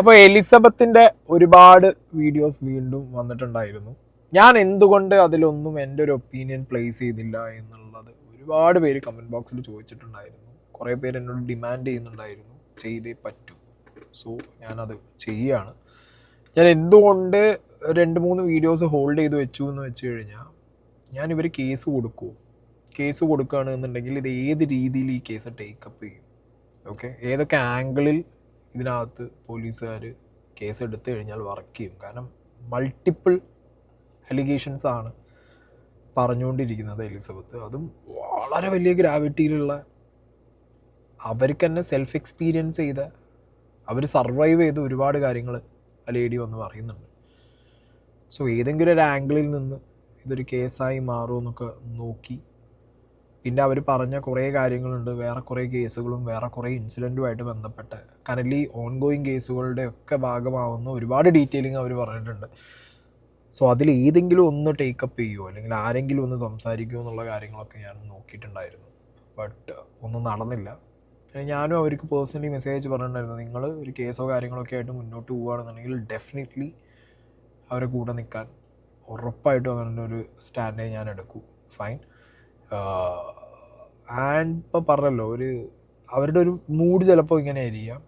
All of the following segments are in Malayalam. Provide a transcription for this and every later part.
അപ്പോൾ എലിസബത്തിൻ്റെ ഒരുപാട് വീഡിയോസ് വീണ്ടും വന്നിട്ടുണ്ടായിരുന്നു. ഞാൻ എന്തുകൊണ്ട് അതിലൊന്നും എൻ്റെ ഒരു ഒപ്പീനിയൻ പ്ലേസ് ചെയ്തില്ല എന്നുള്ളത് ഒരുപാട് പേര് കമൻറ്റ് ബോക്സിൽ ചോദിച്ചിട്ടുണ്ടായിരുന്നു. കുറേ പേര് എന്നോട് ഡിമാൻഡ് ചെയ്യുന്നുണ്ടായിരുന്നു, ചെയ്തേ പറ്റൂ. സോ ഞാനത് ചെയ്യുകയാണ്. ഞാൻ എന്തുകൊണ്ട് 2-3 വീഡിയോസ് ഹോൾഡ് ചെയ്ത് വെച്ചു എന്ന് വെച്ച് കഴിഞ്ഞാൽ, ഞാനിവർ കേസ് കൊടുക്കുമോ, കേസ് കൊടുക്കുകയാണെന്നുണ്ടെങ്കിൽ ഇത് ഏത് രീതിയിൽ ഈ കേസ് ടേക്കപ്പ് ചെയ്യും, ഓക്കെ, ഏതൊക്കെ ആംഗിളിൽ ഇതിനകത്ത് പോലീസുകാർ കേസ് എടുത്തു കഴിഞ്ഞാൽ വർക്ക് ചെയ്യും. കാരണം മൾട്ടിപ്പിൾ അലിഗേഷൻസ് ആണ് പറഞ്ഞുകൊണ്ടിരിക്കുന്നത് എലിസബത്ത്. അതും വളരെ വലിയ ഗ്രാവിറ്റിയിലുള്ള, അവർക്ക് തന്നെ സെൽഫ് എക്സ്പീരിയൻസ് ചെയ്ത, അവർ സർവൈവ് ചെയ്ത ഒരുപാട് കാര്യങ്ങൾ ആ ലേഡി വന്ന് പറയുന്നുണ്ട്. സോ ഏതെങ്കിലും ഒരു ആംഗിളിൽ നിന്ന് ഇതൊരു കേസായി മാറുമെന്നൊക്കെ നോക്കി, പിന്നെ അവർ പറഞ്ഞ കുറേ കാര്യങ്ങളുണ്ട്, വേറെ കുറേ കേസുകളും വേറെ കുറേ ഇൻസിഡൻറ്റുമായിട്ട് ബന്ധപ്പെട്ട കറൻറ്റ്ലി ഓൺഗോയിങ് കേസുകളുടെ ഒക്കെ ഭാഗമാവുന്ന ഒരുപാട് ഡീറ്റെയിലിംഗ് അവർ പറഞ്ഞിട്ടുണ്ട്. സോ അതിൽ ഏതെങ്കിലും ഒന്ന് ടേക്കപ്പ് ചെയ്യുമോ അല്ലെങ്കിൽ ആരെങ്കിലും ഒന്ന് സംസാരിക്കുമോ എന്നുള്ള കാര്യങ്ങളൊക്കെ ഞാൻ നോക്കിയിട്ടുണ്ടായിരുന്നു. ബട്ട് ഒന്നും നടന്നില്ല. ഞാനും അവർക്ക് പേഴ്സണലി മെസ്സേജ് പറഞ്ഞിട്ടുണ്ടായിരുന്നു, നിങ്ങൾ ഒരു കേസോ കാര്യങ്ങളൊക്കെ ആയിട്ട് മുന്നോട്ട് പോവുകയാണെന്നുണ്ടെങ്കിൽ ഡെഫിനറ്റ്ലി അവരെ കൂടെ നിൽക്കാൻ ഉറപ്പായിട്ടും അങ്ങനെ ഒരു സ്റ്റാൻഡേ ഞാൻ എടുക്കൂ. ഫൈൻ. ആൻഡ് ഇപ്പോൾ പറഞ്ഞല്ലോ, അവരുടെ ഒരു മൂഡ് ചിലപ്പോൾ ഇങ്ങനെ ആയിരിക്കാം,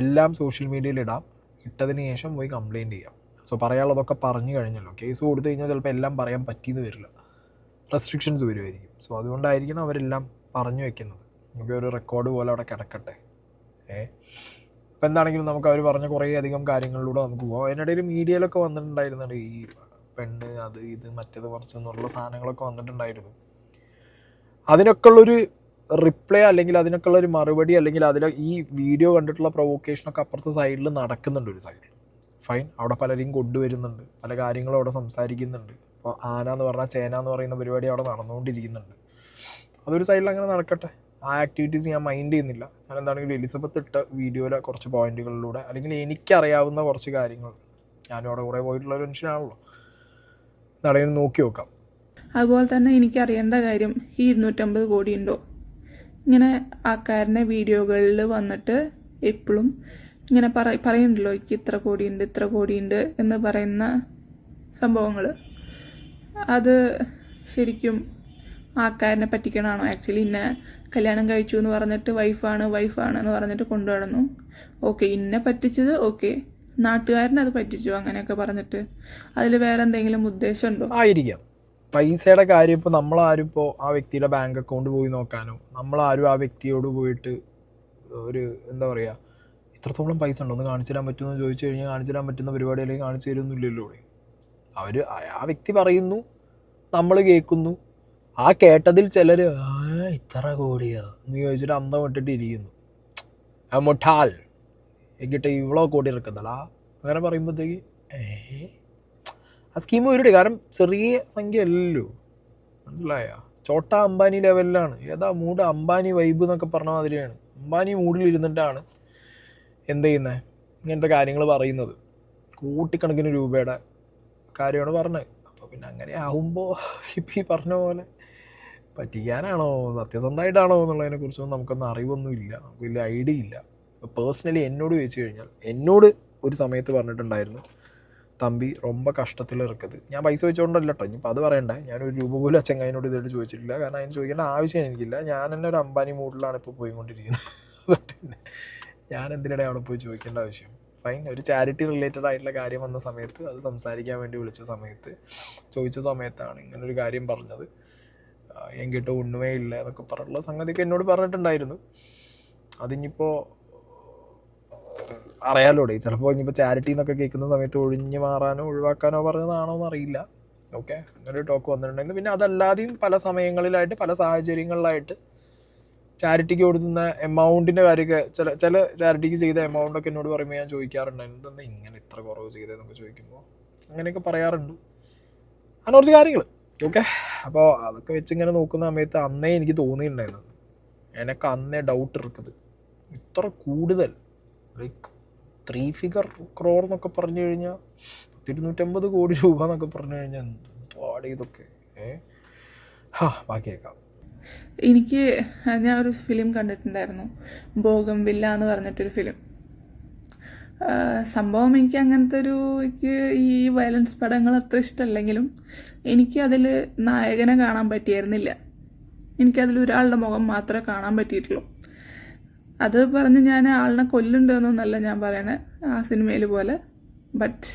എല്ലാം സോഷ്യൽ മീഡിയയിൽ ഇടാം, ഇട്ടതിന് ശേഷം പോയി കംപ്ലയിൻറ്റ് ചെയ്യാം. സോ പറയാനുള്ളതൊക്കെ പറഞ്ഞു കഴിഞ്ഞല്ലോ. കേസ് കൊടുത്തു കഴിഞ്ഞാൽ ചിലപ്പോൾ എല്ലാം പറയാൻ പറ്റിയെന്ന് വരില്ല, റെസ്ട്രിക്ഷൻസ് വരുമായിരിക്കും. സോ അതുകൊണ്ടായിരിക്കണം അവരെല്ലാം പറഞ്ഞു വെക്കുന്നത്. നമുക്ക് ഒരു റെക്കോർഡ് പോലെ അവിടെ കിടക്കട്ടെ. അപ്പോൾ എന്താണെങ്കിലും നമുക്ക് അവർ പറഞ്ഞ കുറേ അധികം കാര്യങ്ങളിലൂടെ നമുക്ക് പോകാം. അതിനിടയിൽ മീഡിയയിലൊക്കെ വന്നിട്ടുണ്ടായിരുന്നുണ്ട്, ഈ പെണ്ണ് അത് ഇത് മറ്റേത് മറിച്ച് എന്നുള്ള സാധനങ്ങളൊക്കെ വന്നിട്ടുണ്ടായിരുന്നു. അതിനൊക്കെ ഉള്ളൊരു റിപ്ലൈ അല്ലെങ്കിൽ അതിനൊക്കെ ഉള്ളൊരു മറുപടി അല്ലെങ്കിൽ ഈ വീഡിയോ കണ്ടിട്ടുള്ള പ്രൊവോക്കേഷനൊക്കെ അപ്പുറത്തെ സൈഡിൽ നടക്കുന്നുണ്ട്. ഒരു സൈഡിൽ ഫൈൻ, അവിടെ പലരെയും കൊണ്ടുവരുന്നുണ്ട്, പല കാര്യങ്ങളും അവിടെ സംസാരിക്കുന്നുണ്ട്. അപ്പോൾ ആന എന്ന് പറഞ്ഞാൽ ചേന എന്ന് പറയുന്ന പരിപാടി അവിടെ നടന്നുകൊണ്ടിരിക്കുന്നുണ്ട്. അതൊരു സൈഡിൽ അങ്ങനെ നടക്കട്ടെ. ആ ആക്ടിവിറ്റീസ് ഞാൻ മൈൻഡ് ചെയ്യുന്നില്ല. ഞാൻ എന്താണെങ്കിലും എലിസബത്ത് ഇട്ട വീഡിയോയിലെ കുറച്ച് പോയിന്റുകളിലൂടെ അല്ലെങ്കിൽ എനിക്കറിയാവുന്ന കുറച്ച് കാര്യങ്ങൾ, ഞാനും അവിടെ കുറേ പോയിട്ടുള്ള ഒരു മനുഷ്യനാണല്ലോ, എന്താണെങ്കിലും നോക്കി നോക്കാം. അതുപോലെ തന്നെ എനിക്കറിയേണ്ട കാര്യം, ഈ 250 കോടി ഉണ്ടോ? ഇങ്ങനെ ആൾക്കാരുടെ വീഡിയോകളിൽ വന്നിട്ട് എപ്പോഴും ഇങ്ങനെ പറയുന്നുണ്ടല്ലോ, എനിക്ക് ഇത്ര കോടിയുണ്ട് എന്ന് പറയുന്ന സംഭവങ്ങൾ. അത് ശരിക്കും ആൾക്കാരനെ പറ്റിക്കണമാണോ? ആക്ച്വലി ഇന്നെ കല്യാണം കഴിച്ചു എന്ന് പറഞ്ഞിട്ട് വൈഫാണ് എന്ന് പറഞ്ഞിട്ട് കൊണ്ടുനടന്നു. ഓക്കെ, ഇന്നെ പറ്റിച്ചത് ഓക്കെ, നാട്ടുകാരനത് പറ്റിച്ചു അങ്ങനെയൊക്കെ പറഞ്ഞിട്ട് അതിൽ വേറെ എന്തെങ്കിലും ഉദ്ദേശമുണ്ടോ? ആയിരിക്കാം. പൈസയുടെ കാര്യം ഇപ്പോൾ നമ്മളാരും ഇപ്പോൾ ആ വ്യക്തിയുടെ ബാങ്ക് അക്കൗണ്ട് പോയി നോക്കാനോ, നമ്മളാരും ആ വ്യക്തിയോട് പോയിട്ട് ഒരു എന്താ പറയുക, ഇത്രത്തോളം പൈസ ഉണ്ടോ ഒന്ന് കാണിച്ചു തരാൻ പറ്റുമെന്ന് ചോദിച്ചു കഴിഞ്ഞാൽ കാണിച്ചു തരാൻ പറ്റുന്ന പരിപാടി അല്ലെങ്കിൽ കാണിച്ചു തരുന്നില്ലല്ലോ. അവർ ആ വ്യക്തി പറയുന്നു, നമ്മൾ കേൾക്കുന്നു, ആ കേട്ടതിൽ ചിലർ ഇത്ര കോടിയോ എന്ന് ചോദിച്ചിട്ട് അന്തം വിട്ടിട്ട് ഇരിക്കുന്നു. ആ മുട്ടാൾ എങ്കിട്ട് ഇവളോ കോടി ഇറക്കുന്നതാ അങ്ങനെ പറയുമ്പോഴത്തേക്ക് ആ സ്കീം വരുടെ. കാരണം ചെറിയ സംഖ്യ അല്ലല്ലോ, മനസ്സിലായ? ചോട്ട അംബാനി ലെവലിലാണ്. ഏതാ മൂഡ്, അംബാനി വൈബ് എന്നൊക്കെ പറഞ്ഞ മാതിരിയാണ്. അംബാനി മൂഡിലിരുന്നിട്ടാണ് എന്ത് ചെയ്യുന്നത്, ഇങ്ങനത്തെ കാര്യങ്ങൾ പറയുന്നത്. കോടിക്കണക്കിന് രൂപയുടെ കാര്യമാണ് പറഞ്ഞത്. അപ്പോൾ പിന്നെ അങ്ങനെ ആകുമ്പോൾ ഇപ്പം ഈ പറഞ്ഞ പോലെ പറ്റിക്കാനാണോ സത്യസന്ധമായിട്ടാണോ എന്നുള്ളതിനെക്കുറിച്ചൊന്നും നമുക്കൊന്നും അറിവൊന്നുമില്ല, നമുക്ക് വലിയ ഐഡിയ ഇല്ല. പേഴ്സണലി എന്നോട് ചോദിച്ചു കഴിഞ്ഞാൽ, എന്നോട് ഒരു സമയത്ത് പറഞ്ഞിട്ടുണ്ടായിരുന്നു, തമ്പി ரொம்ப കഷ്ടത്തിൽ ഇറക്കത്. ഞാൻ പൈസ വെച്ചുകൊണ്ടല്ല കേട്ടോ, ഇനിയിപ്പോൾ അത് പറയണ്ടേ. ഞാനൊരു രൂപ പോലും ആ ചങ്ങായിനോട് ഇതായിട്ട് ചോദിച്ചിട്ടില്ല. കാരണം അതിന് ചോദിക്കേണ്ട ആവശ്യം എനിക്കില്ല. ഞാൻ തന്നെ ഒരു അംബാനി മൂഡിലാണ് ഇപ്പോൾ പോയിക്കൊണ്ടിരിക്കുന്നത്. അതുകൊണ്ട് തന്നെ ഞാൻ എന്തിനിടെ അവിടെ പോയി ചോദിക്കേണ്ട ആവശ്യം? ഫൈൻ, ഒരു ചാരിറ്റി റിലേറ്റഡ് ആയിട്ടുള്ള കാര്യം വന്ന സമയത്ത്, അത് സംസാരിക്കാൻ വേണ്ടി വിളിച്ച സമയത്ത് ചോദിച്ച സമയത്താണ് ഇങ്ങനൊരു കാര്യം പറഞ്ഞത്. എങ്കിട്ടോ ഒന്നുമേ ഇല്ല എന്നൊക്കെ പറഞ്ഞുള്ള സംഗതിയൊക്കെ എന്നോട് പറഞ്ഞിട്ടുണ്ടായിരുന്നു. അതിനിപ്പോൾ അറിയാലോടെ, ചിലപ്പോൾ ഇനിയിപ്പോൾ ചാരിറ്റി എന്നൊക്കെ കേൾക്കുന്ന സമയത്ത് ഒഴിഞ്ഞു മാറാനോ ഒഴിവാക്കാനോ പറഞ്ഞതാണോ എന്നറിയില്ല. ഓക്കെ, അങ്ങനെ ഒരു ടോക്ക് വന്നിട്ടുണ്ടെങ്കിൽ പിന്നെ അതല്ലാതെയും പല സമയങ്ങളിലായിട്ട് പല സാഹചര്യങ്ങളിലായിട്ട് ചാരിറ്റിക്ക് കൊടുക്കുന്ന എമൗണ്ടിൻ്റെ കാര്യമൊക്കെ ചില ചാരിറ്റിക്ക് ചെയ്ത എമൗണ്ടൊക്കെ എന്നോട് പറയുമ്പോൾ ഞാൻ ചോദിക്കാറുണ്ടായിരുന്നു, എന്തെന്താ ഇങ്ങനെ ഇത്ര കുറവ് ചെയ്തതെന്നൊക്കെ ചോദിക്കുമ്പോൾ അങ്ങനെയൊക്കെ പറയാറുണ്ട്. അങ്ങനെ കുറച്ച് കാര്യങ്ങൾ. ഓക്കെ, അപ്പോൾ അതൊക്കെ വെച്ച് ഇങ്ങനെ നോക്കുന്ന സമയത്ത് അന്നേ എനിക്ക് തോന്നിയിട്ടുണ്ടായിരുന്നു, എനിക്ക് അന്നേ ഡൗട്ട് ഇരിക്കുന്നത് ഇത്ര കൂടുതൽ ലൈക്ക് 3 ഫിഗർ ക്രോർ എന്നൊക്കെ പറഞ്ഞു കഴിഞ്ഞാൽ 250 കോടി രൂപ എന്നൊക്കെ പറഞ്ഞു കഴിഞ്ഞാൽ എന്തുവാടെ ഇതൊക്കെ. ബാക്കി കേൾക്കാം. ഞാൻ ഒരു ഫിലിം കണ്ടിട്ടുണ്ടായിരുന്നു, ബോഗംവില്ല എന്ന് പറഞ്ഞിട്ടൊരു ഫിലിം. സംഭവം എനിക്ക് അങ്ങനത്തെ എനിക്ക് ഈ വയലൻസ് പടങ്ങൾ അത്ര ഇഷ്ടമല്ലെങ്കിലും എനിക്ക് അതിൽ നായകനെ കാണാൻ പറ്റിയായിരുന്നില്ല. എനിക്കതിൽ ഒരാളുടെ മുഖം മാത്രമേ കാണാൻ പറ്റിയിട്ടുള്ളൂ. അത് പറഞ്ഞ് ഞാൻ ആളിനെ കൊല്ലുന്നുണ്ടെന്നൊന്നല്ല ഞാൻ പറയണേ ആ സിനിമയിൽ പോലെ. ബട്ട്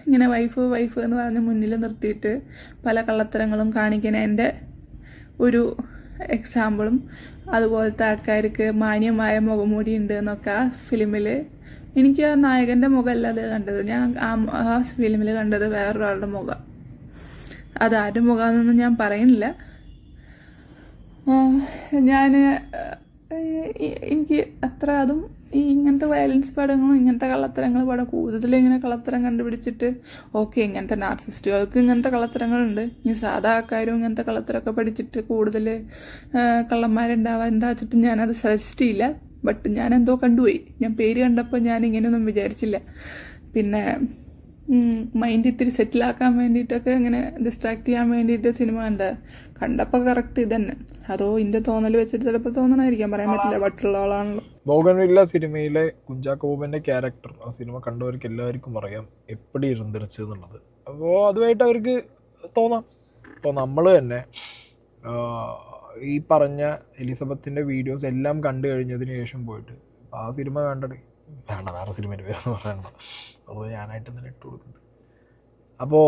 ഇങ്ങനെ വൈഫ് എന്ന് പറഞ്ഞ് മുന്നിൽ നിർത്തിയിട്ട് പല കള്ളത്തരങ്ങളും കാണിക്കാൻ എൻ്റെ ഒരു എക്സാമ്പിളും അതുപോലത്തെ ആൾക്കാർക്ക് മാന്യമായ മുഖംമൂടി ഉണ്ട് എന്നൊക്കെ ആ ഫിലിമിൽ എനിക്ക് ആ നായകൻ്റെ മുഖമല്ല അത് കണ്ടത്. ഞാൻ ആ ഫിലിമിൽ കണ്ടത് വേറൊരാളുടെ മുഖം. അതാരുടെ മുഖമാണെന്നൊന്നും ഞാൻ പറയുന്നില്ല. എനിക്ക് അത്ര അതും ഈ ഇങ്ങനത്തെ വയലൻസ് പടങ്ങളും ഇങ്ങനത്തെ കള്ളത്തരങ്ങൾ പടം കൂടുതലും ഇങ്ങനെ കള്ളത്തരം കണ്ടുപിടിച്ചിട്ട് ഓക്കെ ഇങ്ങനത്തെ നാർസിസ്റ്റുകൾക്ക് ഇങ്ങനത്തെ കള്ളത്തരങ്ങളുണ്ട്, ഇനി സാധാ ആൾക്കാരും ഇങ്ങനത്തെ കള്ളത്തരമൊക്കെ പഠിച്ചിട്ട് കൂടുതൽ കള്ളന്മാരുണ്ടാവാണ്ടാച്ചിട്ട് ഞാനത് സജസ്റ്റ് ചെയ്യില്ല. ബട്ട് ഞാൻ എന്തോ കണ്ടുപോയി. ഞാൻ പേര് കണ്ടപ്പോൾ ഞാൻ ഇങ്ങനെയൊന്നും വിചാരിച്ചില്ല. പിന്നെ മൈൻഡ് ഇത്തിരി സെറ്റിലാക്കാൻ വേണ്ടിയിട്ടൊക്കെ ഇങ്ങനെ ഡിസ്ട്രാക്ട് ചെയ്യാൻ വേണ്ടിയിട്ട് സിനിമ കണ്ടപ്പോൾ കറക്റ്റ് ഇതന്നെ. അതോ ഇന്റെ തോന്നൽ വെച്ചിട്ട് ചിലപ്പോൾ തോന്നണമായിരിക്കാം, പറയാൻ പറ്റില്ല. ബട്ടുള്ള ആളാണല്ലോ. ബോഗൻവില്ല സിനിമയിലെ കുഞ്ചാക്കോ ബോബൻ്റെ ക്യാരക്ടർ ആ സിനിമ കണ്ടവർക്ക് എല്ലാവർക്കും അറിയാം എപ്പടി ഇരുന്നിരിച്ചു എന്നുള്ളത്. അപ്പോൾ അതുമായിട്ട് അവർക്ക് തോന്നാം. അപ്പോൾ നമ്മൾ തന്നെ ഈ പറഞ്ഞ എലിസബത്തിൻ്റെ വീഡിയോസ് എല്ലാം കണ്ടു കഴിഞ്ഞതിന് ശേഷം പോയിട്ട് ആ സിനിമ വേണ്ടത് വേണ്ട, വേറെ സിനിമേൻ്റെ പേരെന്ന് പറയണ്ട, അത് ഞാനായിട്ട് തന്നെ ഇട്ട് കൊടുക്കുന്നത്. അപ്പോൾ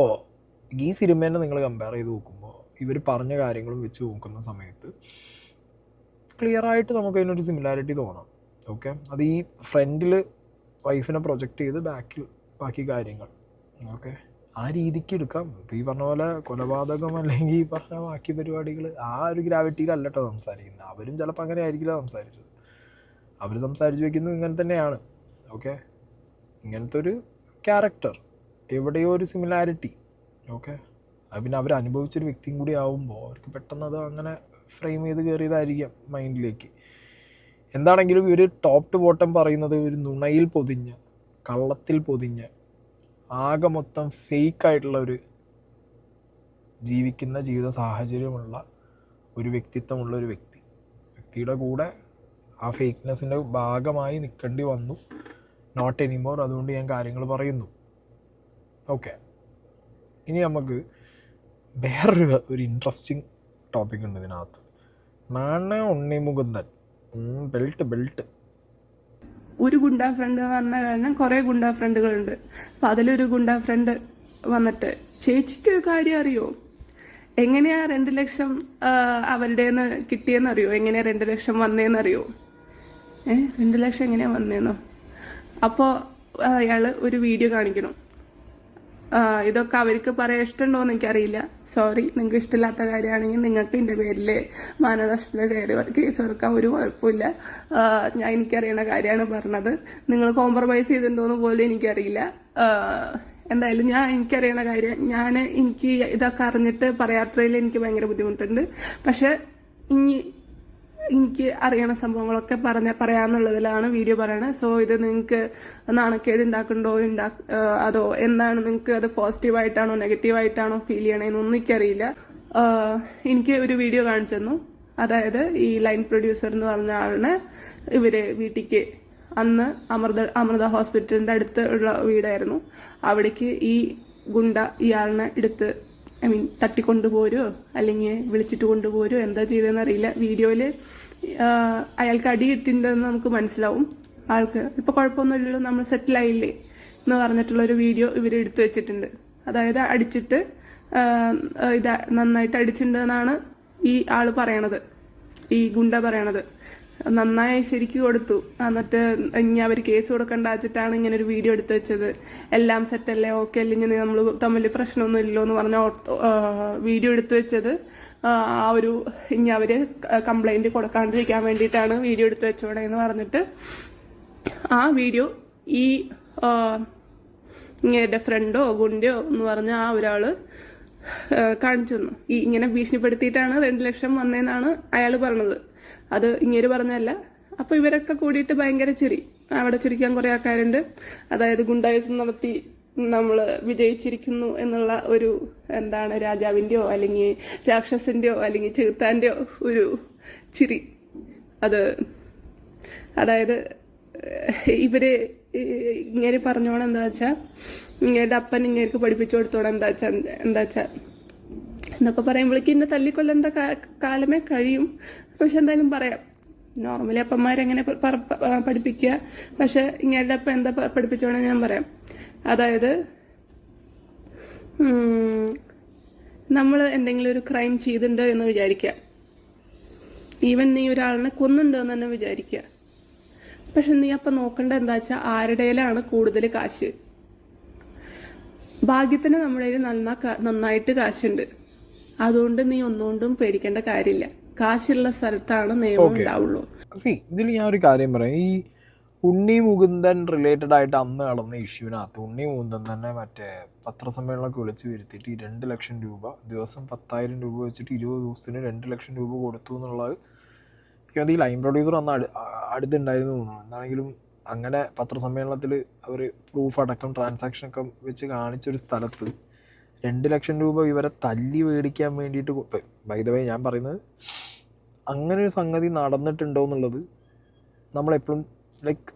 ഈ സിനിമേനെ നിങ്ങൾ കമ്പയർ ചെയ്ത് നോക്കുമ്പോൾ ഇവർ പറഞ്ഞ കാര്യങ്ങളും വെച്ച് നോക്കുന്ന സമയത്ത് ക്ലിയറായിട്ട് നമുക്ക് അതിനൊരു സിമിലാരിറ്റി തോന്നാം. ഓക്കെ, അത് ഈ ഫ്രണ്ടിൽ വൈഫിനെ പ്രൊജക്റ്റ് ചെയ്ത് ബാക്കിൽ ബാക്കി കാര്യങ്ങൾ ഓക്കെ ആ രീതിക്ക് എടുക്കാം. ഇപ്പോൾ ഈ പറഞ്ഞ പോലെ കൊലപാതകം അല്ലെങ്കിൽ ഈ പറഞ്ഞ ബാക്കി പരിപാടികൾ ആ ഒരു ഗ്രാവിറ്റിയിലല്ല കേട്ടോ സംസാരിക്കുന്നത്. അവരും ചിലപ്പോൾ അങ്ങനെ ആയിരിക്കില്ല സംസാരിച്ചത്. അവർ സംസാരിച്ച് വയ്ക്കുന്നത് ഇങ്ങനെ തന്നെയാണ്. ഓക്കെ, ഇങ്ങനത്തെ ഒരു ക്യാരക്ടർ എവിടെയോ ഒരു സിമിലാരിറ്റി. ഓക്കെ, അത് പിന്നെ അവർ അനുഭവിച്ചൊരു വ്യക്തിയും കൂടി ആവുമ്പോൾ അവർക്ക് പെട്ടെന്ന് അത് അങ്ങനെ ഫ്രെയിം ചെയ്ത് കയറിയതായിരിക്കാം മൈൻഡിലേക്ക്. എന്താണെങ്കിലും ഇവർ ടോപ്പ് ടു ബോട്ടം പറയുന്നത് ഒരു നുണയിൽ പൊതിഞ്ഞ് കള്ളത്തിൽ പൊതിഞ്ഞ് ആകെ മൊത്തം ഫേക്കായിട്ടുള്ള ഒരു ജീവിക്കുന്ന ജീവിത സാഹചര്യമുള്ള ഒരു വ്യക്തിത്വമുള്ള ഒരു വ്യക്തിയുടെ കൂടെ ആ ഫേക്ക്നെസ്സിൻ്റെ ഭാഗമായി നിൽക്കേണ്ടി വന്നു. Not anymore. അതുകൊണ്ട് ഞാൻ കാര്യങ്ങൾ പറയുന്നു. ഓക്കെ, ഇനി നമുക്ക് വേറൊരു ഇൻട്രസ്റ്റിംഗ് ടോപ്പിക് ഉണ്ട് ഇതിനകത്ത്. നാണ ഉണ്ണിമുകുന്ദൻ ബെൽറ്റ് ഒരു ഗുണ്ടാ ഫ്രണ്ട് എന്ന് പറഞ്ഞ കാരണം കുറേ ഗുണ്ടാ ഫ്രണ്ടുകളുണ്ട്. അപ്പം അതിലൊരു ഗുണ്ടാ ഫ്രണ്ട് വന്നിട്ട് ചേച്ചിക്കൊരു കാര്യം അറിയോ, എങ്ങനെയാ 2 ലക്ഷം അവരുടെ കിട്ടിയെന്നറിയോ, എങ്ങനെയാ 2 ലക്ഷം വന്നേന്നറിയോ? 2 ലക്ഷം എങ്ങനെയാ വന്നേന്നോ? അപ്പോൾ അയാള് ഒരു വീഡിയോ കാണിക്കണം. ഇതൊക്കെ അവർക്ക് പറയാൻ ഇഷ്ടമുണ്ടോയെന്ന് എനിക്കറിയില്ല. സോറി, നിങ്ങൾക്ക് ഇഷ്ടമില്ലാത്ത കാര്യമാണെങ്കിൽ നിങ്ങൾക്ക് എൻ്റെ പേരിൽ മാനനഷ്ട കേസ് എടുക്കാൻ ഒരു കുഴപ്പമില്ല. എനിക്കറിയണ കാര്യമാണ് പറഞ്ഞത്. നിങ്ങൾ കോംപ്രമൈസ് ചെയ്തിട്ടുണ്ടോയെന്ന് പോലും എനിക്കറിയില്ല. എന്തായാലും എനിക്കറിയണ കാര്യം എനിക്ക് ഇതൊക്കെ അറിഞ്ഞിട്ട് പറയാത്തതിൽ എനിക്ക് ഭയങ്കര ബുദ്ധിമുട്ടുണ്ട്. പക്ഷെ എനിക്ക് അറിയണ സംഭവങ്ങളൊക്കെ പറയാന്നുള്ളതിലാണ് വീഡിയോ പറയണത്. സോ ഇത് നിങ്ങൾക്ക് നാണക്കേട് ഉണ്ടാക്കുന്നുണ്ടോ അതോ എന്താണ്, നിങ്ങൾക്ക് അത് പോസിറ്റീവായിട്ടാണോ നെഗറ്റീവായിട്ടാണോ ഫീൽ ചെയ്യണേന്നൊന്നും എനിക്കറിയില്ല. എനിക്ക് ഒരു വീഡിയോ കാണിച്ചു തന്നു. അതായത് ഈ ലൈൻ പ്രൊഡ്യൂസർ എന്ന് പറഞ്ഞ ആളിനെ ഇവര് വീട്ടിലേക്ക് അന്ന് അമൃത ഹോസ്പിറ്റലിന്റെ അടുത്ത് ഉള്ള വീടായിരുന്നു. അവിടേക്ക് ഈ ഗുണ്ട ഇയാളിനെ തട്ടിക്കൊണ്ടുപോരോ അല്ലെങ്കിൽ വിളിച്ചിട്ട് കൊണ്ടുപോരോ എന്താ ചെയ്തതെന്ന് അറിയില്ല. വീഡിയോയില് അയാൾക്ക് അടി കിട്ടിയിട്ടുണ്ടെന്ന് നമുക്ക് മനസ്സിലാവും. ആൾക്ക് ഇപ്പൊ കുഴപ്പമൊന്നുമില്ലല്ലോ, നമ്മൾ സെറ്റിലായില്ലേ എന്ന് പറഞ്ഞിട്ടുള്ളൊരു വീഡിയോ ഇവർ എടുത്തു വെച്ചിട്ടുണ്ട്. അതായത് അടിച്ചിട്ട് നന്നായിട്ട് അടിച്ചിട്ടുണ്ടെന്നാണ് ഈ ആള് പറയണത്, ഈ ഗുണ്ട പറയണത്. നന്നായി ശരിക്കും കൊടുത്തു. എന്നിട്ട് ഇനി അവർ കേസ് കൊടുക്കണ്ട വെച്ചിട്ടാണ് ഇങ്ങനെ ഒരു വീഡിയോ എടുത്തു വെച്ചത്. എല്ലാം സെറ്റല്ലേ, ഓക്കെ അല്ലെങ്കിൽ നമ്മൾ തമ്മിൽ പ്രശ്നമൊന്നും ഇല്ലോ എന്ന് പറഞ്ഞ വീഡിയോ എടുത്തു വെച്ചത് ആ ഒരു ഇനി അവര് കംപ്ലൈന്റ് കൊടുക്കാണ്ടിരിക്കാൻ വേണ്ടിയിട്ടാണ് വീഡിയോ എടുത്തു വെച്ചോടെ എന്ന് പറഞ്ഞിട്ട് ആ വീഡിയോ ഈ ഇങ്ങനെ ഫ്രണ്ടോ ഗുണ്ടയോ എന്ന് പറഞ്ഞ ആ ഒരാള് കാണിച്ചു തന്നു. ഈ ഇങ്ങനെ ഭീഷണിപ്പെടുത്തിയിട്ടാണ് 2 ലക്ഷം വന്നതെന്നാണ് അയാൾ പറഞ്ഞത്. അത് ഇങ്ങനെ പറഞ്ഞല്ല. അപ്പൊ ഇവരൊക്കെ കൂടിയിട്ട് ഭയങ്കര ചിരി. അവിടെ ചിരിക്കാൻ കുറെ ആൾക്കാരുണ്ട്. അതായത് ഗുണ്ടായുസം നടത്തി നമ്മൾ വിജയിച്ചിരിക്കുന്നു എന്നുള്ള ഒരു രാജാവിന്റെയോ അല്ലെങ്കിൽ രാക്ഷസിന്റെയോ അല്ലെങ്കിൽ ചെകുത്താന്റെയോ ഒരു ചിരി. അതായത് ഇവര് ഇങ്ങനെ പറഞ്ഞോണം എന്താ വെച്ചാ ഇങ്ങനെ അപ്പൻ ഇങ്ങനെ പഠിപ്പിച്ചു കൊടുത്തോണം എന്താ വെച്ചാ എന്നൊക്കെ പറയുമ്പോഴേക്ക് എന്നെ തല്ലിക്കൊല്ലേണ്ട കാലമേ കഴിയും. പക്ഷെ എന്തായാലും പറയാം, നോർമലി അപ്പന്മാരെങ്ങനെ പഠിപ്പിക്കുക, പക്ഷെ ഇങ്ങനെ അപ്പൻ എന്താ പഠിപ്പിച്ചോണം ഞാൻ പറയാം. അതായത് നമ്മൾ എന്തെങ്കിലും ഒരു ക്രൈം ചെയ്തിട്ടുണ്ട് എന്ന് വിചാരിക്കുക, ഈവൻ നീ ഒരാളിനെ കൊന്നുണ്ടോ എന്ന് തന്നെ വിചാരിക്കുക. പക്ഷെ നീ അപ്പം നോക്കേണ്ട എന്താ വെച്ചാൽ ആരുടെയിലാണ് കൂടുതൽ കാശ്. ഭാഗ്യത്തിന് നമ്മുടെ കയ്യിൽ നന്നായിട്ട് കാശുണ്ട്, അതുകൊണ്ട് നീ ഒന്നുകൊണ്ടും പേടിക്കേണ്ട കാര്യമില്ല. കാശുള്ള സ്ഥലത്താണ് നിയമം ഉണ്ടാവുള്ളൂ. ഇതിൽ ഞാൻ ഒരു കാര്യം പറയാം. ഈ ഉണ്ണി മുകുന്ദൻ റിലേറ്റഡ് ആയിട്ട് അന്ന് നടന്ന ഇഷ്യൂവിനകത്ത് ഉണ്ണി മുകുന്ദൻ തന്നെ മറ്റേ പത്രസമ്മേളനമൊക്കെ വിളിച്ച് വരുത്തിയിട്ട് 2 ലക്ഷം രൂപ ദിവസം 10,000 രൂപ വെച്ചിട്ട് 20 ദിവസത്തിന് 2 ലക്ഷം രൂപ കൊടുത്തു എന്നുള്ളത് ഈ ലൈൻ പ്രൊഡ്യൂസർ അന്ന് അടുത്തുണ്ടായിരുന്നു തോന്നുന്നു. എന്താണെങ്കിലും അങ്ങനെ പത്രസമ്മേളനത്തിൽ അവർ പ്രൂഫ് അടക്കം ട്രാൻസാക്ഷനൊക്കെ വെച്ച് കാണിച്ചൊരു സ്ഥലത്ത് 2 ലക്ഷം രൂപ ഇവരെ തല്ലി മേടിക്കാൻ വേണ്ടിയിട്ട് ബൈ ദ വേ ഞാൻ പറയുന്നത് അങ്ങനെ ഒരു സംഗതി നടന്നിട്ടുണ്ടോ എന്നുള്ളത് നമ്മളെപ്പോഴും ലൈക്ക്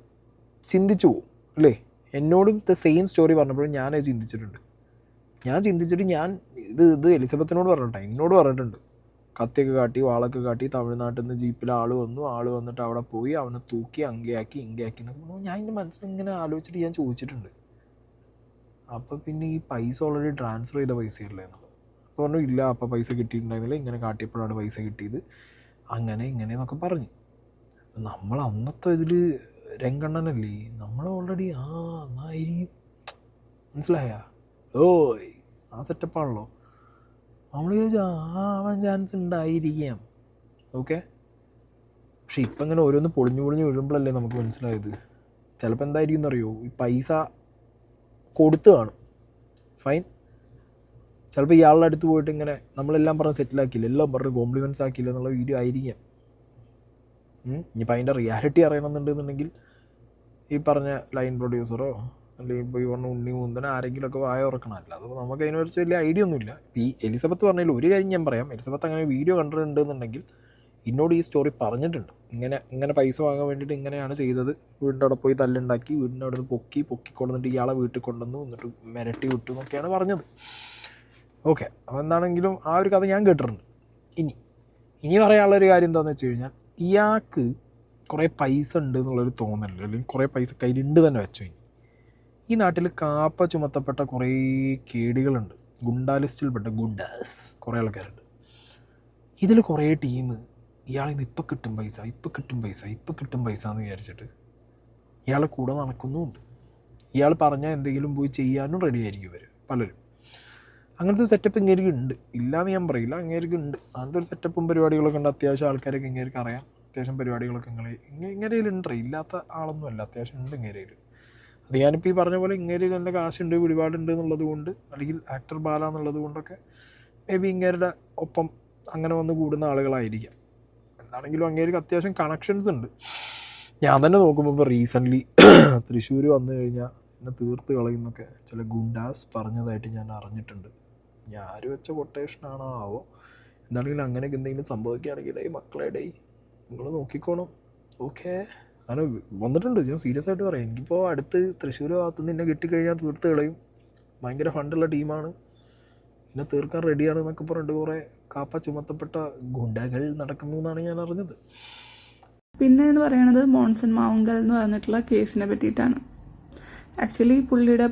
ചിന്തിച്ചു പോകും അല്ലേ. എന്നോടും ദ സെയിം സ്റ്റോറി പറഞ്ഞപ്പോഴും ഞാനത് ചിന്തിച്ചിട്ടുണ്ട്. ഞാൻ ഇത് എലിസബത്തിനോട് പറഞ്ഞിട്ടാണ്, എന്നോട് പറഞ്ഞിട്ടുണ്ട്. കത്തിയൊക്കെ കാട്ടി വാളൊക്കെ കാട്ടി തമിഴ്നാട്ടിൽ നിന്ന് ജീപ്പിൽ ആൾ വന്നിട്ട് അവിടെ പോയി അവനെ തൂക്കി അങ്ങയാക്കി എന്നൊക്കെ ഞാൻ എൻ്റെ മനസ്സിൽ ഇങ്ങനെ ആലോചിച്ചിട്ട് ഞാൻ ചോദിച്ചിട്ടുണ്ട്. അപ്പോൾ പിന്നെ ഈ പൈസ ഓൾറെഡി ട്രാൻസ്ഫർ ചെയ്ത പൈസയല്ലേ എന്നുള്ളത്. അപ്പോൾ പറഞ്ഞു ഇല്ല, അപ്പോൾ പൈസ കിട്ടിയിട്ടുണ്ടായിരുന്നില്ല, ഇങ്ങനെ കാട്ടിയപ്പോഴാണ് പൈസ കിട്ടിയത്, അങ്ങനെ എന്നൊക്കെ പറഞ്ഞു. നമ്മൾ അന്നത്തെ ഇതിൽ രംഗണ്ണനല്ലേ, നമ്മൾ ഓൾറെഡി എന്നായിരിക്കും മനസ്സിലായ ആ സെറ്റപ്പാണല്ലോ. നമ്മൾ ആവാൻ ചാൻസ് ഉണ്ടായിരിക്കാം. ഓക്കെ, പക്ഷെ ഇപ്പം ഇങ്ങനെ ഓരോന്ന് പൊളിഞ്ഞു വീഴുമ്പോഴല്ലേ നമുക്ക് മനസ്സിലായത് ചിലപ്പോൾ എന്തായിരിക്കും എന്നറിയോ, ഈ പൈസ കൊടുത്തു കാണും, ഫൈൻ. ചിലപ്പോൾ ഇയാളുടെ അടുത്ത് പോയിട്ട് ഇങ്ങനെ നമ്മളെല്ലാം പറഞ്ഞ് സെറ്റിലാക്കിയില്ല, എല്ലാം പറഞ്ഞ് കോംപ്ലിമെൻറ്റ്സ് ആക്കിയില്ല എന്നുള്ള വീഡിയോ ആയിരിക്കാം. ഇനിയിപ്പോൾ അതിൻ്റെ റിയാലിറ്റി അറിയണമെന്നുണ്ടെന്നുണ്ടെങ്കിൽ ഈ പറഞ്ഞ ലൈൻ പ്രൊഡ്യൂസറോ അല്ലെങ്കിൽ ഇപ്പോൾ ഈ പറഞ്ഞ ഉണ്ണി മുകുന്ദനോ ആരെങ്കിലുമൊക്കെ വായ ഉറക്കണമല്ല. അപ്പോൾ നമുക്ക് അതിനെക്കുറിച്ച് വലിയ ഐഡിയ ഒന്നുമില്ല. ഈ എലിസബത്ത് പറഞ്ഞതിൽ ഒരു കാര്യം ഞാൻ പറയാം, എലിസബത്ത് അങ്ങനെ വീഡിയോ കണ്ടിട്ടുണ്ടെന്നുണ്ടെങ്കിൽ എന്നോട് ഈ സ്റ്റോറി പറഞ്ഞിട്ടുണ്ട്. ഇങ്ങനെ പൈസ വാങ്ങാൻ വേണ്ടിയിട്ട് ഇങ്ങനെയാണ് ചെയ്തത്, വീടിൻ്റെ അവിടെ പോയി തല്ലുണ്ടാക്കി, വീടിൻ്റെ അവിടെ നിന്ന് പൊക്കിക്കൊണ്ടിട്ട് ഇയാളെ വീട്ടിൽ കൊണ്ടുവന്നു, എന്നിട്ട് മിരട്ടി വിട്ടു എന്നൊക്കെയാണ് പറഞ്ഞത്. ഓക്കെ, അപ്പോൾ എന്താണെങ്കിലും ആ ഒരു കഥ ഞാൻ കേട്ടിട്ടുണ്ട്. ഇനി പറയാനുള്ളൊരു കാര്യം എന്താണെന്ന് വെച്ച് കഴിഞ്ഞാൽ, ഇയാൾക്ക് കുറേ പൈസ ഉണ്ട് എന്നുള്ളൊരു തോന്നൽ, അല്ലെങ്കിൽ കുറേ പൈസ കയ്യിലുണ്ട് തന്നെ വെച്ചു. ഈ നാട്ടിൽ കാപ്പ ചുമത്തപ്പെട്ട കുറേ കേടികളുണ്ട്, ഗുണ്ടാ ലിസ്റ്റിൽപ്പെട്ട ഗുണ്ടാസ് കുറേ ആൾക്കാരുണ്ട്. ഇതിൽ കുറേ ടീം ഇയാളിൽ നിന്ന് ഇപ്പം കിട്ടും പൈസ എന്ന് വിചാരിച്ചിട്ട് ഇയാളെ കൂടെ നടക്കുന്നുമുണ്ട്. ഇയാൾ പറഞ്ഞാൽ എന്തെങ്കിലും പോയി ചെയ്യാനും റെഡി ആയിരിക്കും ഇവർ പലരും. അങ്ങനത്തെ സെറ്റപ്പ് ഇങ്ങേർക്ക് ഉണ്ട്, ഇല്ലയെന്ന് ഞാൻ പറയില്ല, ഇങ്ങേർക്ക് ഉണ്ട്. അങ്ങനത്തെ ഒരു സെറ്റപ്പും പരിപാടികളൊക്കെ ഉണ്ട്. അത്യാവശ്യം ആൾക്കാരൊക്കെ ഇങ്ങേർക്ക് അറിയാം, അത്യാവശ്യം പരിപാടികളൊക്കെ ഇങ്ങനെയിലുണ്ട്. ഇല്ലാത്ത ആളൊന്നുമല്ല, അത്യാവശ്യം ഉണ്ട് ഇങ്ങേരയിൽ. അത് ഞാനിപ്പോൾ ഈ പറഞ്ഞ പോലെ ഇങ്ങേരിൽ എൻ്റെ കാശുണ്ട്, പിടിപാടുണ്ട് എന്നുള്ളത് കൊണ്ട്, അല്ലെങ്കിൽ ആക്ടർ ബാല എന്നുള്ളത് കൊണ്ടൊക്കെ മേ ബി ഇങ്ങേരുടെ ഒപ്പം അങ്ങനെ വന്ന് കൂടുന്ന ആളുകളായിരിക്കാം. എന്താണെങ്കിലും അങ്ങേർക്ക് അത്യാവശ്യം കണക്ഷൻസ് ഉണ്ട്. ഞാൻ തന്നെ നോക്കുമ്പോൾ ഇപ്പോൾ റീസെൻ്റ്ലി തൃശ്ശൂർ വന്നു കഴിഞ്ഞാൽ എന്നെ തീർത്ത് കളയുന്നൊക്കെ ചില ഗുണ്ടാസ് പറഞ്ഞതായിട്ട് ഞാൻ അറിഞ്ഞിട്ടുണ്ട്. ഞാൻ ആര് വെച്ച കൊട്ടേഷനാണോ ആവോ. എന്താണെങ്കിലും അങ്ങനെയൊക്കെ എന്തെങ്കിലും സംഭവിക്കുകയാണെങ്കിൽ മക്കളെ നിങ്ങൾ നോക്കിക്കോണം. ഓക്കെ, അങ്ങനെ വന്നിട്ടുണ്ട്. ഞാൻ സീരിയസ് ആയിട്ട് പറയാം. എനിക്കിപ്പോൾ അടുത്ത് തൃശ്ശൂർ ഭാഗത്ത് നിന്നെ കിട്ടിക്കഴിഞ്ഞാൽ തീർത്ത് കളയും, ഭയങ്കര ഫണ്ടുള്ള ടീമാണ്, എന്നെ തീർക്കാൻ റെഡിയാണ് എന്നൊക്കെ പറഞ്ഞിട്ട് കുറേ കാപ്പ ചുമത്തപ്പെട്ട ഗുണ്ടകൾ നടക്കുന്നു എന്നാണ് ഞാൻ അറിഞ്ഞത്. പിന്നെ എന്ന് പറയുന്നത് മോൺസൺ മാവുങ്കൽ എന്ന് പറഞ്ഞിട്ടുള്ള കേസിനെ പറ്റിയിട്ടാണ്. ആക്ച്വലി പുള്ളിയുടെ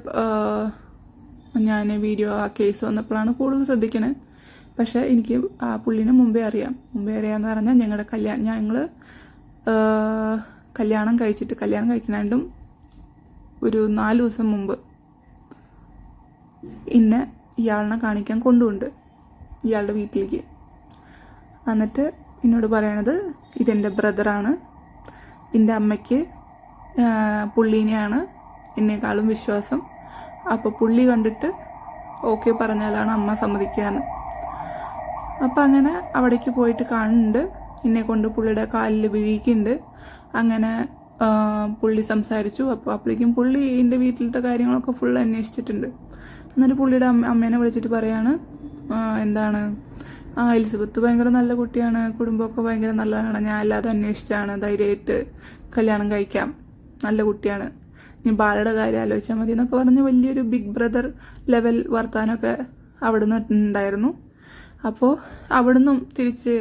ഞാൻ വീഡിയോ ആ കേസ് വന്നപ്പോഴാണ് കൂടുതൽ ശ്രദ്ധിക്കണത്. പക്ഷേ എനിക്ക് ആ പുള്ളിനെ മുമ്പേ അറിയാമെന്ന് പറഞ്ഞാൽ ഞങ്ങൾ കല്യാണം കഴിക്കണാണ്ടും ഒരു 4 ദിവസം മുമ്പ് ഇന്നെ ഇയാളിനെ കാണിക്കാൻ കൊണ്ടുപോണ്ട് ഇയാളുടെ വീട്ടിലേക്ക്. എന്നിട്ട് എന്നോട് പറയണത് ഇതെൻ്റെ ബ്രദറാണ്, എൻ്റെ അമ്മയ്ക്ക് പുള്ളീനെയാണ് എന്നെക്കാളും വിശ്വാസം, അപ്പോൾ പുള്ളി കണ്ടിട്ട് ഓക്കെ പറഞ്ഞാലാണ് അമ്മ സമ്മതിക്കുകയെന്ന്. അപ്പം അങ്ങനെ അവിടേക്ക് പോയിട്ട് കാണുന്നുണ്ട്, എന്നെ കൊണ്ട് പുള്ളിയുടെ കാലിൽ വീഴിക്കുന്നുണ്ട്. അങ്ങനെ പുള്ളി സംസാരിച്ചു. അപ്പോൾ അപ്പോഴേക്കും പുള്ളി എൻ്റെ വീട്ടിലത്തെ കാര്യങ്ങളൊക്കെ ഫുൾ അന്വേഷിച്ചിട്ടുണ്ട്. എന്നിട്ട് പുള്ളിയുടെ അമ്മേനെ വിളിച്ചിട്ട് പറയാണ് എന്താണ് എലിസബത്ത് ഭയങ്കര നല്ല കുട്ടിയാണ്, കുടുംബമൊക്കെ ഭയങ്കര നല്ലതാണ്, ഞാൻ അല്ലാതെ അന്വേഷിച്ചാണ്, ധൈര്യമായിട്ട് കല്യാണം കഴിക്കാം നല്ല കുട്ടിയാണ്, നീ ബാലയുടെ കാര്യം ആലോചിച്ചാൽ മതി എന്നൊക്കെ പറഞ്ഞ് വലിയൊരു ബിഗ് ബ്രദർ ലെവൽ വർത്താനമൊക്കെ അവിടുന്ന് ഉണ്ടായിരുന്നു. അപ്പോൾ അവിടുന്നും തിരിച്ച്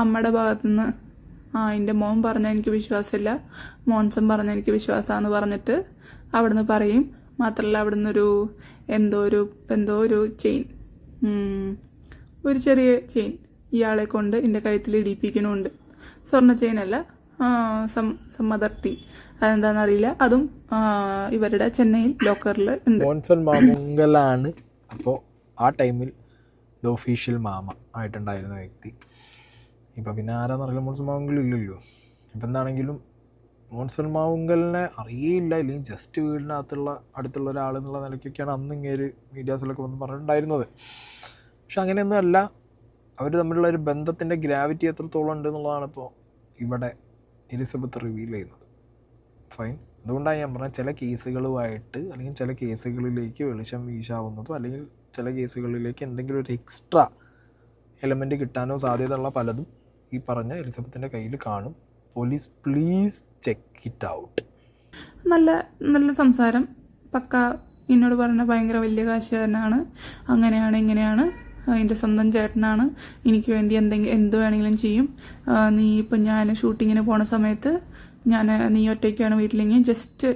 അമ്മയുടെ ഭാഗത്തുനിന്ന് എൻ്റെ മോൻ പറഞ്ഞാൽ എനിക്ക് വിശ്വാസമില്ല, മോൻസൺ പറഞ്ഞാൽ എനിക്ക് വിശ്വാസമാണെന്ന് പറഞ്ഞിട്ട് അവിടുന്ന് പറയും. മാത്രമല്ല അവിടുന്ന് എന്തോ ഒരു ചെയിൻ, ഒരു ചെറിയ ചെയിൻ ഇയാളെ കൊണ്ട് എൻ്റെ കഴുത്തിൽ ഇടിപ്പിക്കണമുണ്ട്. സ്വർണ്ണ ചെയിനല്ല, സം അതർ തിങ്, അതെന്താണെന്നറിയില്ല. അതും ഇവരുടെ ചെന്നൈയിൽ ലോക്കറിൽ ഉണ്ട്. മോൻസൺ മാമുങ്കലാണ് അപ്പോൾ ആ ടൈമിൽ ദ ഒഫീഷ്യൽ മാമ ആയിട്ടുണ്ടായിരുന്ന വ്യക്തി. ഇപ്പം പിന്നെ ആരാന്നറിയില്ല, മോൻസൺ മാവുങ്കൽ ഇല്ലല്ലോ. ഇപ്പം എന്താണെങ്കിലും മോൻസൺ മാവുങ്കലിനെ അറിയില്ല, ഇല്ലെങ്കിൽ ജസ്റ്റ് വീടിനകത്തുള്ള അടുത്തുള്ള ഒരാളെന്നുള്ള നിലയ്ക്കൊക്കെയാണ് അന്ന് ഇങ്ങേര് മീഡിയാസിലൊക്കെ വന്ന് പറഞ്ഞിട്ടുണ്ടായിരുന്നത്. പക്ഷെ അങ്ങനെയൊന്നും അല്ല. അവർ തമ്മിലുള്ള ഒരു ബന്ധത്തിൻ്റെ ഗ്രാവിറ്റി എത്രത്തോളം ഉണ്ട് എന്നുള്ളതാണ് ഇപ്പോൾ ഇവിടെ എലിസബത്ത് റിവീൽ ചെയ്യുന്നത്. ഫൈൻ. അതുകൊണ്ടാണ് ഞാൻ പറഞ്ഞത് ചില കേസുകളുമായിട്ട് അല്ലെങ്കിൽ ചില കേസുകളിലേക്ക് വെളിച്ചം വീശാവുന്നതോ അല്ലെങ്കിൽ ചില കേസുകളിലേക്ക് എന്തെങ്കിലും ഒരു എക്സ്ട്രാ എലമെൻറ്റ് കിട്ടാനോ സാധ്യതയുള്ള പലതും ഈ പറഞ്ഞ എലിസബത്തിൻ്റെ കയ്യിൽ കാണും. Police please check it out. നല്ല സംസാരം, പക്ക എന്നോട് പറഞ്ഞ ഭയങ്കര വലിയ കാശുകാരനാണ്, അങ്ങനെയാണ് ഇങ്ങനെയാണ്, എൻ്റെ സ്വന്തം ചേട്ടനാണ്, എനിക്ക് വേണ്ടി എന്ത് വേണമെങ്കിലും ചെയ്യും. നീ ഇപ്പം ഞാൻ ഷൂട്ടിങ്ങിന് പോണ സമയത്ത് നീ ഒറ്റയ്ക്കാണ് വീട്ടിലെങ്കിൽ ജസ്റ്റ്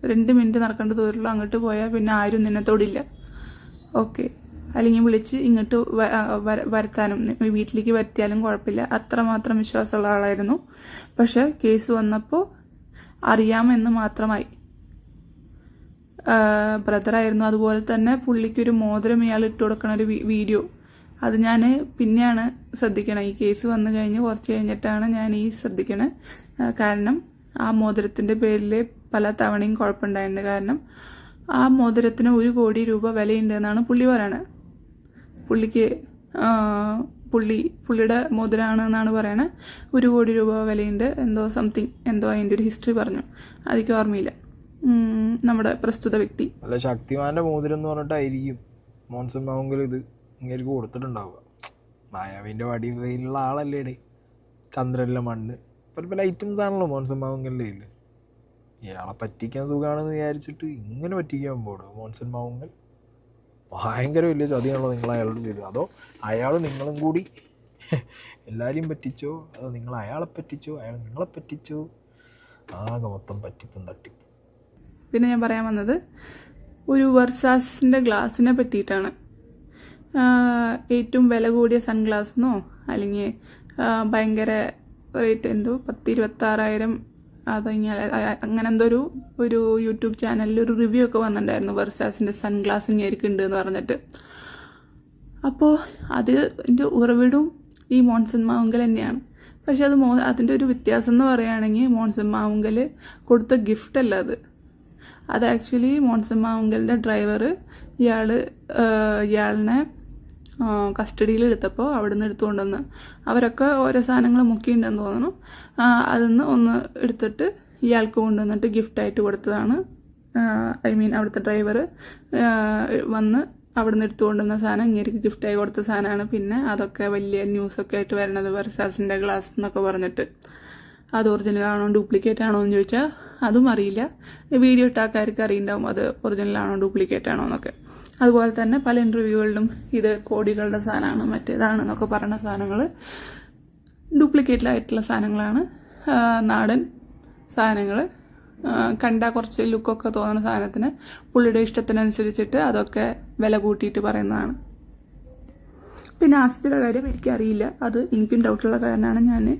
2 മിനിറ്റ് നടക്കേണ്ട ദൂരമുള്ളൂ, അങ്ങോട്ട് പോയാൽ പിന്നെ ആരും നിന്നെ തൊടില്ല. ഓക്കെ, അല്ലെങ്കിൽ വിളിച്ച് ഇങ്ങോട്ട് വരുത്താനും വീട്ടിലേക്ക് വരുത്തിയാലും കുഴപ്പമില്ല. അത്രമാത്രം വിശ്വാസമുള്ള ആളായിരുന്നു. പക്ഷെ കേസ് വന്നപ്പോൾ അറിയാമെന്ന് മാത്രമായി. ബ്രദറായിരുന്നു. അതുപോലെ തന്നെ പുള്ളിക്കൊരു മോതിരം ഇയാൾ ഇട്ട് കൊടുക്കണ ഒരു വീഡിയോ, അത് ഞാൻ പിന്നെയാണ് ശ്രദ്ധിക്കണം. ഈ കേസ് വന്നു കഴിഞ്ഞ് കുറച്ച് കഴിഞ്ഞിട്ടാണ് ഞാൻ ശ്രദ്ധിക്കണത്. കാരണം ആ മോതിരത്തിൻ്റെ പേരിൽ പല തവണയും കുഴപ്പമുണ്ടായിട്ടുണ്ട്. കാരണം ആ മോതിരത്തിന് 1 കോടി രൂപ വിലയുണ്ട് എന്നാണ് പുള്ളി പറയണത്. പുള്ളിയുടെ മോതിരമാണ് എന്നാണ് പറയണത്. 1 കോടി രൂപ വിലയുണ്ട്, എന്തോ അതിൻ്റെ ഒരു ഹിസ്റ്ററി പറഞ്ഞു, അതൊക്കെ ഓർമ്മയില്ല നമ്മുടെ പ്രസ്തുത വ്യക്തി. അല്ല, ശക്തിമാന്റെ മോതിരം എന്ന് പറഞ്ഞിട്ടായിരിക്കും മോൻസൺ മാവുങ്കൽ ഇത് ഇങ്ങനെ കൊടുത്തിട്ടുണ്ടാവുക. മായാവിൻ്റെ വടി കയ്യിലുള്ള ആളല്ലേ ചന്ദ്രനിലെ മണ്ണ്, പല ഐറ്റംസ് ആണല്ലോ മോൻസൺ മാവുങ്കലിൻ്റെ കയ്യിൽ. ഇയാളെ പറ്റിക്കാൻ സുഖമാണെന്ന് വിചാരിച്ചിട്ട് ഇങ്ങനെ പറ്റിക്കാൻ പോടും മോൻസൺ മാവുങ്കൽ. ഭയങ്കര വലിയ ചതിയാണല്ലോ നിങ്ങൾ അയാളോട് ചെയ്തത്. അതോ അയാൾ നിങ്ങളും കൂടി എല്ലാവരെയും പറ്റിച്ചോ, അതോ നിങ്ങൾ അയാളെ പറ്റിച്ചോ, അയാൾ നിങ്ങളെ പറ്റിച്ചോ? ആകെ മൊത്തം പറ്റിപ്പും തട്ടിപ്പും. പിന്നെ ഞാൻ പറയാൻ വന്നത് ഒരു വെർസാസിൻ്റെ ഗ്ലാസിനെ പറ്റിയിട്ടാണ്. ഏറ്റവും വില കൂടിയ സൺഗ്ലാസ്സെന്നോ അല്ലെങ്കിൽ ഭയങ്കര റേറ്റ് 10,26,000 അങ്ങനെ എന്തോ ഒരു യൂട്യൂബ് ചാനലിൽ ഒരു റിവ്യൂ ഒക്കെ വന്നിട്ടുണ്ടായിരുന്നു. വെർസാസിൻ്റെ സൺഗ്ലാസ് ഇങ്ങേർക്ക് ഉണ്ട് എന്ന് പറഞ്ഞിട്ട്. അപ്പോൾ അതിൻ്റെ ഉറവിടവും ഈ മോൻസൺ മാവുങ്കൽ തന്നെയാണ്. പക്ഷെ അതിൻ്റെ ഒരു വ്യത്യാസം എന്ന് പറയുകയാണെങ്കിൽ മോൻസൺ മാവുങ്കൽ കൊടുത്ത ഗിഫ്റ്റ് അല്ല അത് ആക്ച്വലി മോൻസൺ മാവുങ്കലിൻ്റെ ഡ്രൈവർ ഇയാളിനെ കസ്റ്റഡിയിൽ എടുത്തപ്പോൾ അവിടെ നിന്ന് എടുത്തുകൊണ്ടുവന്ന് അവരൊക്കെ ഓരോ സാധനങ്ങൾ മുക്കിയിട്ടുണ്ടെന്ന് തോന്നുന്നു. അതിൽ നിന്ന് ഒന്ന് എടുത്തിട്ട് ഇയാൾക്ക് കൊണ്ടുവന്നിട്ട് ഗിഫ്റ്റായിട്ട് കൊടുത്തതാണ്. അവിടുത്തെ ഡ്രൈവർ വന്ന് അവിടെ നിന്ന് എടുത്തുകൊണ്ടുവന്ന സാധനം ഇങ്ങേർക്ക് ഗിഫ്റ്റായി കൊടുത്ത സാധനമാണ്. പിന്നെ അതൊക്കെ വലിയ ന്യൂസൊക്കെ ആയിട്ട് വരുന്നത് വെർസാസിൻ്റെ ഗ്ലാസ് എന്നൊക്കെ പറഞ്ഞിട്ട്. അത് ഒറിജിനൽ ആണോ ഡ്യൂപ്ലിക്കേറ്റ് ആണോ എന്ന് ചോദിച്ചാൽ അതും അറിയില്ല. വീഡിയോ ഇട്ട ആൾക്കാർക്ക് അറിയുണ്ടാവും അത് ഒറിജിനൽ ആണോ ഡ്യൂപ്ലിക്കേറ്റ് ആണോ എന്നൊക്കെ. അതുപോലെ തന്നെ പല ഇൻ്റർവ്യൂകളിലും ഇത് കോടികളുടെ സാധനമാണ് മറ്റേതാണെന്നൊക്കെ പറയുന്ന സാധനങ്ങൾ ഡ്യൂപ്ലിക്കേറ്റിലായിട്ടുള്ള സാധനങ്ങളാണ്. നാടൻ സാധനങ്ങൾ കണ്ടാൽ കുറച്ച് ലുക്കൊക്കെ തോന്നുന്ന സാധനത്തിന് പുള്ളിയുടെ ഇഷ്ടത്തിനനുസരിച്ചിട്ട് അതൊക്കെ വില കൂട്ടിയിട്ട് പറയുന്നതാണ്. പിന്നെ ആസ്തിയുടെ കാര്യം എനിക്കറിയില്ല, അത് എനിക്കും ഡൗട്ടുള്ള കാരണമാണ്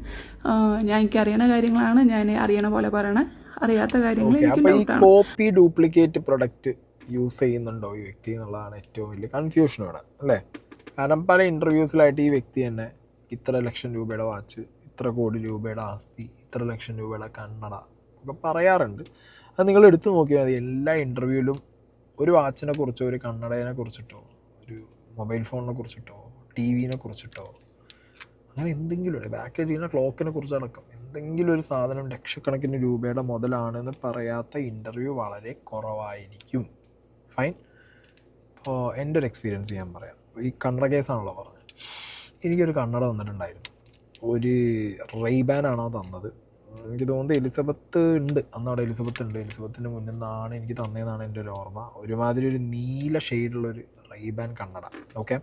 എനിക്കറിയണ കാര്യങ്ങളാണ് ഞാൻ അറിയണ പോലെ പറയണേ. അറിയാത്ത കാര്യങ്ങൾ എനിക്കും ഡൗട്ടാണ്. കോപ്പി ഡ്യൂപ്ലിക്കേറ്റ് പ്രൊഡക്റ്റ് യൂസ് ചെയ്യുന്നുണ്ടോ ഈ വ്യക്തി എന്നുള്ളതാണ് ഏറ്റവും വലിയ കൺഫ്യൂഷൻ ഇവിടെ, അല്ലേ? കാരണം പല ഇൻ്റർവ്യൂസിലായിട്ട് ഈ വ്യക്തി തന്നെ ഇത്ര ലക്ഷം രൂപയുടെ വാച്ച്, ഇത്ര കോടി രൂപയുടെ ആസ്തി, ഇത്ര ലക്ഷം രൂപയുടെ കണ്ണട ഒക്കെ പറയാറുണ്ട്. അത് നിങ്ങൾ എടുത്തു നോക്കിയാൽ മതി. എല്ലാ ഇൻ്റർവ്യൂവിലും ഒരു വാച്ചിനെ കുറിച്ചോ ഒരു കണ്ണടയെ കുറിച്ചിട്ടോ ഒരു മൊബൈൽ ഫോണിനെ കുറിച്ചിട്ടോ ടിവിനെ കുറിച്ചിട്ടോ അങ്ങനെ എന്തെങ്കിലും ബാക്കിലിരിക്കുന്ന ക്ലോക്കിനെ കുറിച്ചടക്കം എന്തെങ്കിലും ഒരു സാധനം ലക്ഷക്കണക്കിന് രൂപയുടെ മുതലാണെന്ന് പറയാത്ത ഇൻ്റർവ്യൂ വളരെ കുറവായിരിക്കും. ഫൈൻ. അപ്പോൾ എൻ്റെ ഒരു എക്സ്പീരിയൻസ് ഞാൻ പറയാം. ഈ കണ്ണട കേസാണല്ലോ പറഞ്ഞത്. എനിക്കൊരു കണ്ണട വന്നിട്ടുണ്ടായിരുന്നു. ഒരു റെയ്ബാനാണോ തന്നത്, എനിക്ക് തോന്നുന്നത് എലിസബത്ത് ഉണ്ട്, അന്നവിടെ എലിസബത്ത് ഉണ്ട്. എലിസബത്തിൻ്റെ മുന്നിൽ നിന്നാണ് എനിക്ക് തന്നതെന്നാണ് എൻ്റെ ഒരു ഓർമ്മ. ഒരുമാതിരി ഒരു നീല ഷെയ്ഡുള്ളൊരു റെയ്ബാൻ കണ്ണട. ഓക്കെ,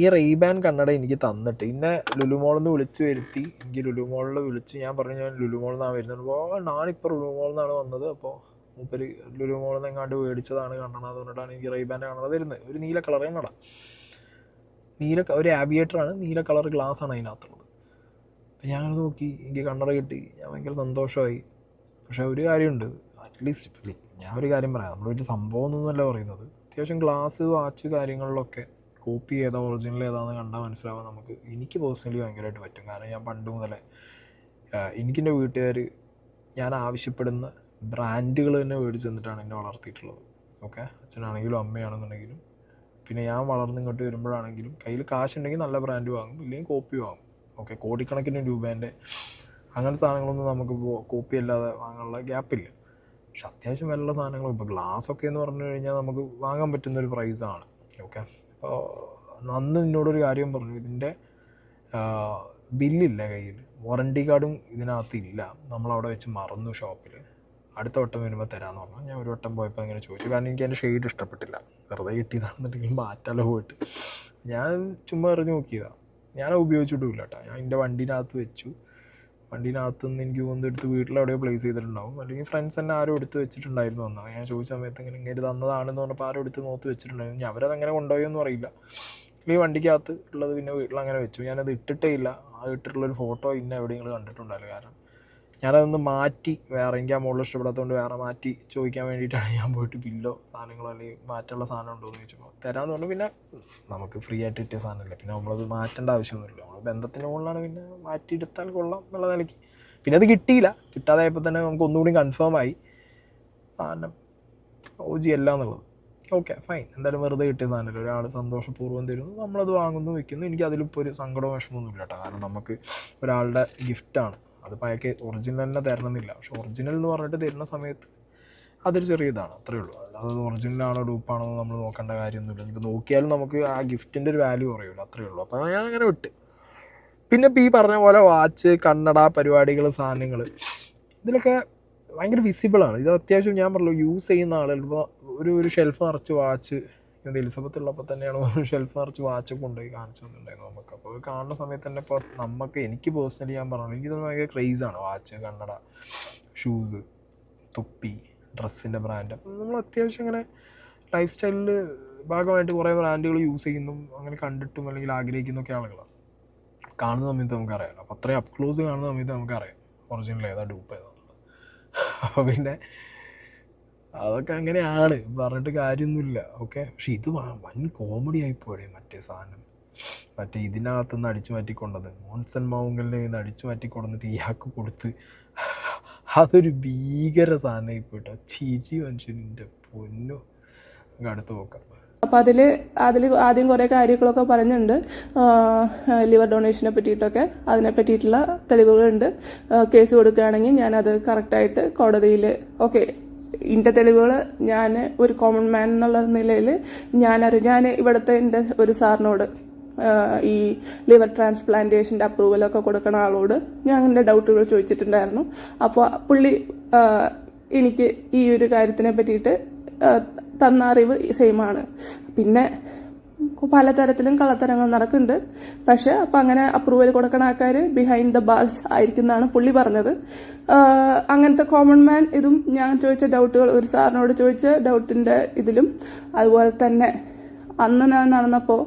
ഈ റെയ്ബാൻ കണ്ണട എനിക്ക് തന്നിട്ട് എന്നെ ലുലുമോളിൽ നിന്ന് വിളിച്ച് വരുത്തി. എനിക്ക് ലുലുമോളിൽ വിളിച്ച് ഞാൻ പറഞ്ഞു ഞാൻ ലുലുമോളിൽ നിന്നാണ് വരുന്നത്. അപ്പോൾ ഞാനിപ്പോൾ ലുലുമോളിൽ നിന്നാണ് വന്നത്, അപ്പോൾ മൂപ്പര് ലുലുമോളിൽ നിന്ന് എങ്ങാണ്ട് മേടിച്ചതാണ് കണ്ണട. അതുകൊണ്ടിട്ടാണ് എനിക്ക് റെയ്ബാൻ്റെ കണ്ണട തരുന്നത്. ഒരു നീല കളർ കണ്ണട, ഒരു ആവിയേറ്ററാണ്, നീല കളർ ഗ്ലാസ്സാണ് അതിനകത്തുള്ളത്. അപ്പം ഞാനത് നോക്കി, എനിക്ക് കണ്ണട കിട്ടി, ഞാൻ ഭയങ്കര സന്തോഷമായി. പക്ഷേ ഒരു കാര്യമുണ്ട്, അറ്റ്ലീസ്റ്റ് ഞാൻ ഒരു കാര്യം പറയാം, നമ്മൾ വലിയ സംഭവമൊന്നുമല്ല പറയുന്നത്. അത്യാവശ്യം ഗ്ലാസ്, വാച്ച് കാര്യങ്ങളിലൊക്കെ കോപ്പി ഏതാ ഒറിജിനൽ ഏതാണെന്ന് കണ്ടാൽ മനസ്സിലാവാൻ നമുക്ക്, എനിക്ക് പേഴ്സണലി ഭയങ്കരമായിട്ട് പറ്റും. കാരണം ഞാൻ പണ്ട് മുതലേ എനിക്കെൻ്റെ വീട്ടുകാർ ഞാൻ ആവശ്യപ്പെടുന്ന ബ്രാൻഡുകൾ തന്നെ മേടിച്ച് തന്നിട്ടാണ് എന്നെ വളർത്തിയിട്ടുള്ളത്. ഓക്കെ, അച്ഛനാണെങ്കിലും അമ്മയാണെന്നുണ്ടെങ്കിലും. പിന്നെ ഞാൻ വളർന്നിങ്ങോട്ട് വരുമ്പോഴാണെങ്കിലും കയ്യിൽ കാശുണ്ടെങ്കിൽ നല്ല ബ്രാൻഡ് വാങ്ങും, ഇല്ലെങ്കിൽ കോപ്പി വാങ്ങും. ഓക്കെ, കോടിക്കണക്കിന് രൂപേൻ്റെ അങ്ങനത്തെ സാധനങ്ങളൊന്നും നമുക്ക് കോപ്പി അല്ലാതെ വാങ്ങാനുള്ള ഗ്യാപ്പില്ല. പക്ഷെ അത്യാവശ്യം വിലയുള്ള സാധനങ്ങൾ, ഇപ്പോൾ ഗ്ലാസ്സൊക്കെ എന്ന് പറഞ്ഞു കഴിഞ്ഞാൽ നമുക്ക് വാങ്ങാൻ പറ്റുന്നൊരു പ്രൈസാണ്. ഓക്കെ, അപ്പോൾ അന്ന് എന്നോടൊരു കാര്യം പറഞ്ഞു, ഇതിൻ്റെ ബില്ലില്ല കയ്യിൽ, വാറണ്ടി കാർഡും ഇതിനകത്തില്ല, നമ്മളവിടെ വെച്ച് മറന്നു ഷോപ്പിൽ, അടുത്ത വട്ടം വരുമ്പോൾ തരാമെന്ന് പറഞ്ഞു. ഞാൻ ഒരു വട്ടം പോയപ്പോൾ അങ്ങനെ ചോദിച്ചു, കാരണം എനിക്ക് എൻ്റെ ഷെയ്ഡ് ഇഷ്ടപ്പെട്ടില്ല, വെറുതെ കിട്ടിയതാണെന്നുണ്ടെങ്കിൽ മാറ്റാലോ പോയിട്ട്. ഞാൻ ചുമ്മാ എറിഞ്ഞ് നോക്കിയതാണ്, ഞാൻ ഉപയോഗിച്ചിട്ടുമില്ല കേട്ടോ. ഞാൻ എൻ്റെ വണ്ടീനകത്ത് വെച്ചു, വണ്ടീനകത്ത് നിന്ന് എനിക്ക് പോകുന്നത് എടുത്ത് വീട്ടിലെവിടെയോ പ്ലേസ് ചെയ്തിട്ടുണ്ടാവും, അല്ലെങ്കിൽ ഫ്രണ്ട്സ് തന്നെ ആരും എടുത്ത് വെച്ചിട്ടുണ്ടായിരുന്നു. വന്നാൽ ഞാൻ ചോദിച്ച സമയത്ത് ഇങ്ങനെ തന്നതാണെന്ന് പറഞ്ഞപ്പോൾ ആരും എടുത്ത് നോത്ത് വെച്ചിട്ടുണ്ടായിരുന്നു. ഞാൻ അവരത് അങ്ങനെ കൊണ്ടുപോയൊന്നും അറിയില്ല. ഈ വണ്ടിക്കകത്ത് ഉള്ളത് പിന്നെ വീട്ടിലങ്ങനെ വെച്ചു. ഞാനത് ഇട്ടിട്ടേ ഇല്ല, ആ ഇട്ടിട്ടുള്ളൊരു ഫോട്ടോ ഇന്ന എവിടെയെങ്കിലും കണ്ടിട്ടുണ്ടാവില്ല. കാരണം ഞാനതൊന്ന് മാറ്റി, വേറെ എനിക്ക് ആ മുകളിൽ ഇഷ്ടപ്പെടാത്തതുകൊണ്ട് വേറെ മാറ്റി ചോദിക്കാൻ വേണ്ടിയിട്ടാണ് ഞാൻ പോയിട്ട് ബില്ലോ സാധനങ്ങളോ അല്ലെങ്കിൽ മാറ്റുള്ള സാധനം ഉണ്ടോ എന്ന് ചോദിച്ചപ്പോൾ തരാമെന്ന് പറഞ്ഞു. പിന്നെ നമുക്ക് ഫ്രീ ആയിട്ട് കിട്ടിയ സാധനമല്ല, പിന്നെ നമ്മളത് മാറ്റേണ്ട ആവശ്യമൊന്നുമില്ല. നമ്മൾ ബന്ധത്തിൻ്റെ മുകളിലാണ്, പിന്നെ മാറ്റിയെടുത്താൽ കൊള്ളാം എന്നുള്ള നിലയ്ക്ക്. പിന്നെ അത് കിട്ടിയില്ല, കിട്ടാതായപ്പോൾ തന്നെ നമുക്ക് ഒന്നുകൂടി കൺഫേം ആയി സാധനം OG അല്ല എന്നുള്ളത്. ഓക്കെ ഫൈൻ, എന്തായാലും വെറുതെ കിട്ടിയ സാധനമല്ല, ഒരാൾ സന്തോഷപൂർവ്വം തരുന്നു, നമ്മളത് വാങ്ങുന്നു, വയ്ക്കുന്നു. എനിക്ക് അതിലിപ്പോൾ ഒരു സങ്കടവും വിഷമമൊന്നും ഇല്ല കേട്ടോ. കാരണം നമുക്ക് ഒരാളുടെ ഗിഫ്റ്റാണ്, അതിപ്പോൾ അയാൾക്ക് ഒറിജിനൽ തന്നെ തരണമെന്നില്ല. പക്ഷെ ഒറിജിനൽ എന്ന് പറഞ്ഞിട്ട് തരുന്ന സമയത്ത് അതൊരു ചെറിയ ഇതാണ്, അത്രയേ ഉള്ളൂ. അല്ലാതെ അത് ഒറിജിനലാണോ ഡൂപ്പാണോ എന്ന് നമ്മൾ നോക്കേണ്ട കാര്യമൊന്നുമില്ല. ഇപ്പോൾ നോക്കിയാലും നമുക്ക് ആ ഗിഫ്റ്റിൻ്റെ ഒരു വാല്യൂ കുറയില്ല, അത്രയേ ഉള്ളൂ. അപ്പോൾ ഞാൻ അങ്ങനെ വിട്ട്. പിന്നെ ഇപ്പോൾ ഈ പറഞ്ഞ പോലെ വാച്ച്, കണ്ണട, പരിപാടികൾ, സാധനങ്ങൾ, ഇതിലൊക്കെ ഭയങ്കര വിസിബിളാണ്. ഇത് അത്യാവശ്യം ഞാൻ പറഞ്ഞു യൂസ് ചെയ്യുന്ന ആളുകൾ, ഇപ്പോൾ ഒരു ഷെൽഫ് നിറച്ച് വാച്ച്, ഇത് എലിസബത്ത് ഉള്ളപ്പോൾ തന്നെയാണ് ഷെൽഫ് നിറച്ച് വാച്ചൊക്കെ കൊണ്ടുപോയി കാണിച്ചു തന്നിട്ടുണ്ടായിരുന്നു നമുക്ക്. അപ്പോൾ അത് കാണുന്ന സമയത്ത് തന്നെ ഇപ്പോൾ എനിക്ക് പേഴ്സണലി ഞാൻ പറഞ്ഞു, എനിക്കിത് ഭയങ്കര ക്രേസാണ്. വാച്ച്, കണ്ണട, ഷൂസ്, തൊപ്പി, ഡ്രസ്സിൻ്റെ ബ്രാൻഡ്. അപ്പോൾ നമ്മൾ അത്യാവശ്യം ഇങ്ങനെ ലൈഫ് സ്റ്റൈലിൽ ഭാഗമായിട്ട് കുറേ ബ്രാൻഡുകൾ യൂസ് ചെയ്യുന്നു, അങ്ങനെ കണ്ടിട്ടും അല്ലെങ്കിൽ ആഗ്രഹിക്കുന്നൊക്കെ ആളുകളാണ്. കാണുന്ന സമയത്ത് നമുക്കറിയാമല്ലോ, അപ്പോൾ അത്രയും അപ്പ് ക്ലോസ് കാണുന്ന സമയത്ത് നമുക്കറിയാം ഒറിജിനൽ ഏതാ ഡൂപ്പ് ഏതാണെന്നുള്ളത്. അപ്പോൾ പിന്നെ അതൊക്കെ അങ്ങനെയാണ്, പറഞ്ഞിട്ട് കാര്യമൊന്നുമില്ല. ഓക്കെ, പക്ഷെ ഇത് വൻ കോമഡി ആയിപ്പോഴേ മറ്റേ സാധനം. മറ്റേ ഇതിനകത്തുനിന്ന് അടിച്ചു മാറ്റിക്കൊണ്ടത്, മോൻസൺ മൗങ്കലിനെ നിന്ന് അടിച്ചു മാറ്റിക്കൊണ്ടിട്ട് ഇയാൾക്ക് കൊടുത്ത്, അതൊരു ഭീകര സാധനമായി പോയിട്ടോ. ചിരി മനുഷ്യൻ്റെ പൊന്നു. നമുക്ക് അടുത്ത് നോക്കാം. അപ്പോൾ അതിൽ ആദ്യം കുറേ കാര്യങ്ങളൊക്കെ പറഞ്ഞിട്ടുണ്ട്, ലിവർ ഡൊണേഷനെ പറ്റിയിട്ടൊക്കെ. അതിനെ പറ്റിയിട്ടുള്ള തെളിവുകളുണ്ട്. കേസ് കൊടുക്കുകയാണെങ്കിൽ ഞാനത് കറക്റ്റായിട്ട് കോടതിയിൽ ഓക്കെ ഇതിൻ്റെ തെളിവുകൾ ഞാൻ ഒരു കോമൺ മാൻ എന്നുള്ള നിലയിൽ ഞാൻ ഇവിടുത്തെ എൻ്റെ ഒരു സാറിനോട് ഈ ലിവർ ട്രാൻസ്പ്ലാന്റേഷൻ്റെ അപ്രൂവലൊക്കെ കൊടുക്കുന്ന ആളോട് ഞാൻ എൻ്റെ ഡൗട്ടുകൾ ചോദിച്ചിട്ടുണ്ടായിരുന്നു. അപ്പോൾ പുള്ളി എനിക്ക് ഈ ഒരു കാര്യത്തിനെ പറ്റിയിട്ട് തന്ന അറിവ് സെയിമാണ്. പിന്നെ പലതരത്തിലും കള്ളത്തരങ്ങൾ നടക്കുന്നുണ്ട്. പക്ഷെ അപ്പം അങ്ങനെ അപ്രൂവൽ കൊടുക്കുന്ന ആൾക്കാർ ബിഹൈൻഡ് ദ ബാർസ് ആയിരിക്കും എന്നാണ് പുള്ളി പറഞ്ഞത്. അങ്ങനത്തെ കോമൺ മാൻ ഇതും ഞാൻ ചോദിച്ച ഡൗട്ടുകൾ, ഒരു സാറിനോട് ചോദിച്ച ഡൗട്ടിൻ്റെ ഇതിലും അതുപോലെ തന്നെ അന്ന് ഞാൻ നടന്നപ്പോൾ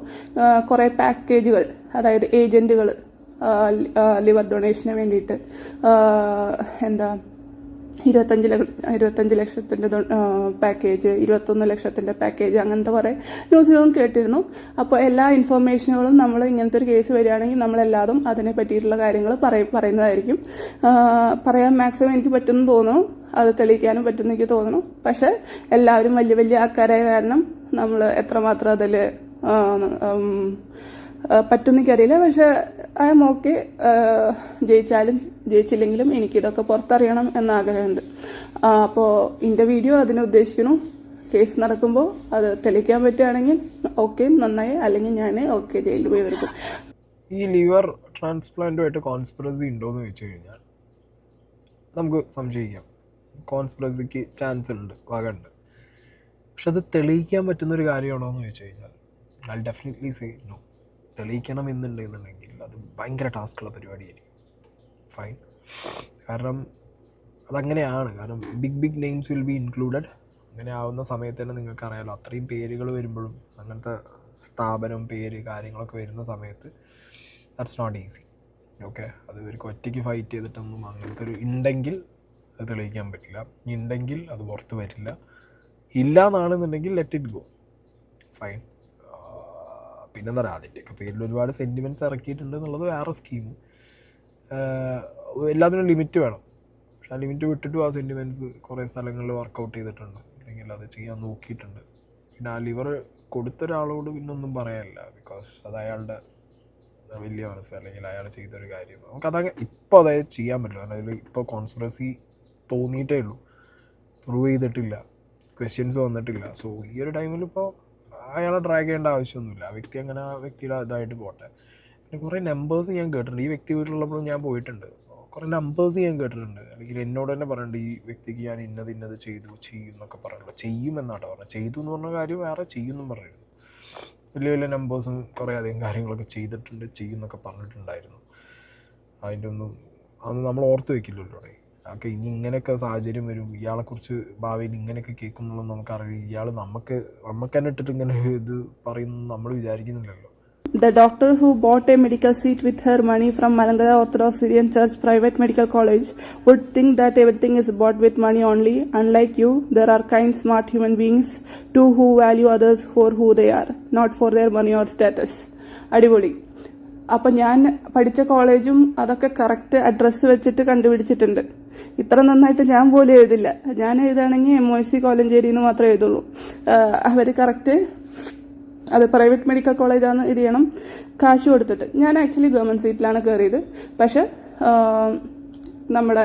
കുറേ പാക്കേജുകൾ, അതായത് ഏജന്റുകൾ ലിവർ ഡൊണേഷന് വേണ്ടിയിട്ട് 25 ലക്ഷത്തിൻ്റെ പാക്കേജ്, 21 ലക്ഷത്തിൻ്റെ പാക്കേജ്, അങ്ങനത്തെ കുറേ ന്യൂസുകളും കേട്ടിരുന്നു. അപ്പോൾ എല്ലാ ഇൻഫർമേഷനുകളും നമ്മൾ ഇങ്ങനത്തെ ഒരു കേസ് വരികയാണെങ്കിൽ നമ്മളെല്ലാതും അതിനെ പറ്റിയിട്ടുള്ള കാര്യങ്ങൾ പറയുന്നതായിരിക്കും. പറയാൻ മാക്സിമം എനിക്ക് പറ്റുമെന്ന് തോന്നുന്നു, അത് തെളിയിക്കാനും പറ്റുമെന്ന് എനിക്ക് തോന്നുന്നു. പക്ഷെ എല്ലാവരും വലിയ വലിയ ആൾക്കാരായ കാരണം നമ്മൾ എത്രമാത്രം അതിൽ പറ്റുന്നെനിക്കറിയില്ല. പക്ഷെ ഐ എം ഓക്കെ. ജയിച്ചാലും ജയിച്ചില്ലെങ്കിലും എനിക്കിതൊക്കെ പുറത്തറിയണം എന്ന ആഗ്രഹമുണ്ട്. അപ്പോൾ എൻ്റെ വീഡിയോ അതിനെ ഉദ്ദേശിക്കുന്നു. കേസ് നടക്കുമ്പോൾ അത് തെളിയിക്കാൻ പറ്റുകയാണെങ്കിൽ ഓക്കെ, നന്നായി. അല്ലെങ്കിൽ ഞാൻ ഓക്കെ ജയിലിൽ പോയി വരും. ഈ ലിവർ ട്രാൻസ്പ്ലാന്റുമായിട്ട് കോൺസ്പിറസി ഉണ്ടോയെന്ന് ചോദിച്ചു കഴിഞ്ഞാൽ നമുക്ക് സംശയിക്കാം, കോൺസ്പിറസിക്ക് ചാൻസ് ഉണ്ട്, വകയുണ്ട്. പക്ഷെ അത് തെളിയിക്കാൻ പറ്റുന്നൊരു കാര്യമാണോ എന്ന് ചോദിച്ചു കഴിഞ്ഞാൽ ഐ ഡെഫിനറ്റ്ലി സേ നോ. തെളിയിക്കണം എന്നുണ്ടെങ്കിൽ അത് ഭയങ്കര ടാസ്ക്കുള്ള പരിപാടിയായിരിക്കും. ഫൈൻ. കാരണം അതങ്ങനെയാണ്. കാരണം big names will be included. അങ്ങനെ ആവുന്ന സമയത്ത് തന്നെ നിങ്ങൾക്കറിയാലോ, അത്രയും പേരുകൾ വരുമ്പോഴും അങ്ങനത്തെ സ്ഥാപനം, പേര്, കാര്യങ്ങളൊക്കെ വരുന്ന സമയത്ത് ദാറ്റ്സ് നോട്ട് ഈസി. ഓക്കെ, അത് ഇവർക്ക് ഒറ്റയ്ക്ക് ഫൈറ്റ് ചെയ്തിട്ടൊന്നും അങ്ങനത്തെ ഒരു ഉണ്ടെങ്കിൽ അത് തെളിയിക്കാൻ പറ്റില്ല. ഉണ്ടെങ്കിൽ അത് പുറത്ത് വരില്ല. ഇല്ല എന്നാണെന്നുണ്ടെങ്കിൽ ലെറ്റ് ഇറ്റ് ഗോ. ഫൈൻ. പിന്നെന്താ പറയുക, അതിൻ്റെയൊക്കെ പേരിൽ ഒരുപാട് സെൻറ്റിമെൻറ്റ്സ് ഇറക്കിയിട്ടുണ്ട് എന്നുള്ളത് വേറെ സ്കീം. എല്ലാത്തിനും ലിമിറ്റ് വേണം. പക്ഷെ ആ ലിമിറ്റ് വിട്ടിട്ടും ആ സെൻറ്റിമെൻറ്റ്സ് കുറേ സ്ഥലങ്ങളിൽ വർക്കൗട്ട് ചെയ്തിട്ടുണ്ട്, അല്ലെങ്കിൽ അത് ചെയ്യാൻ നോക്കിയിട്ടുണ്ട്. പിന്നെ ആ ലിവർ കൊടുത്ത ഒരാളോട് പിന്നെ ഒന്നും പറയാനില്ല. ബിക്കോസ് അത് അയാളുടെ വലിയ മനസ്സ്, അല്ലെങ്കിൽ അയാൾ ചെയ്തൊരു കാര്യം. നമുക്കത് ഇപ്പോൾ അതായത് ചെയ്യാൻ പറ്റില്ല. കാരണം അതിൽ ഇപ്പോൾ കോൺസ്പിറസി തോന്നിയിട്ടേ ഉള്ളൂ, പ്രൂവ് ചെയ്തിട്ടില്ല, ക്വസ്റ്റ്യൻസ് വന്നിട്ടില്ല. സോ ഈ ഒരു ടൈമിൽ ഇപ്പോൾ അയാളെ ഡ്രാഗ് ചെയ്യേണ്ട ആവശ്യമൊന്നുമില്ല. ആ വ്യക്തി അങ്ങനെ ആ വ്യക്തിയുടെ ഇതായിട്ട് പോട്ടെ. പിന്നെ കുറേ നമ്പേഴ്സ് ഞാൻ കേട്ടിട്ടുണ്ട്. ഈ വ്യക്തി വീട്ടിലുള്ളപ്പോഴും ഞാൻ പോയിട്ടുണ്ട്. കുറേ നമ്പേഴ്സ് ഞാൻ കേട്ടിട്ടുണ്ട്. അല്ലെങ്കിൽ എന്നോട് തന്നെ പറയുന്നുണ്ട്, ഈ വ്യക്തിക്ക് ഞാൻ ഇന്നത് ചെയ്യും എന്നൊക്കെ പറയുള്ളൂ. ചെയ്യുമെന്നാട്ടോ പറഞ്ഞത്. ചെയ്തു എന്ന് പറഞ്ഞ കാര്യം വേറെ, ചെയ്യുമെന്നും പറയുന്നു. വലിയ വലിയ നമ്പേഴ്സും കുറേ അധികം കാര്യങ്ങളൊക്കെ ചെയ്യും എന്നൊക്കെ പറഞ്ഞിട്ടുണ്ടായിരുന്നു. അതിൻ്റെ ഒന്നും നമ്മൾ ഓർത്ത് വയ്ക്കില്ലല്ലോ. ഒക്കെ ഇനി ഇങ്ങനെയൊക്കെ സാഹചര്യം വരും, ഇയാളെക്കുറിച്ച് ഭാവിയിൽ ഇങ്ങനെയൊക്കെ കേൾക്കുന്നുള്ളത് നമുക്കറിയാം. ഇയാൾ നമുക്ക് തന്നെ ഇട്ടിട്ട് ഇങ്ങനെ ഇത് പറയുന്നു നമ്മൾ വിചാരിക്കുന്നില്ലല്ലോ. The doctor who bought a medical seat with her money from Malangara Orthodox Syrian Church Private Medical College would think that everything is bought with money only. Unlike you, there are kind, smart human beings too who value others for who they are, not for their money or status. അടിപൊളി. അപ്പം ഞാൻ പഠിച്ച കോളേജും അതൊക്കെ കറക്റ്റ് അഡ്രസ്സ് വെച്ചിട്ട് കണ്ടുപിടിച്ചിട്ടുണ്ട്. ഇത്ര നന്നായിട്ട് ഞാൻ പോലും എഴുതില്ല. ഞാൻ എഴുതുകയാണെങ്കിൽ MOC കോലഞ്ചേരി എന്ന് മാത്രമേ എഴുതുള്ളൂ. അവർ കറക്റ്റ് അത് പ്രൈവറ്റ് മെഡിക്കൽ കോളേജാണ്, ഇത് ചെയ്യണം, കാശ് കൊടുത്തിട്ട്. ഞാൻ ആക്ച്വലി ഗവൺമെൻറ് സീറ്റിലാണ് കയറിയത്. പക്ഷെ നമ്മുടെ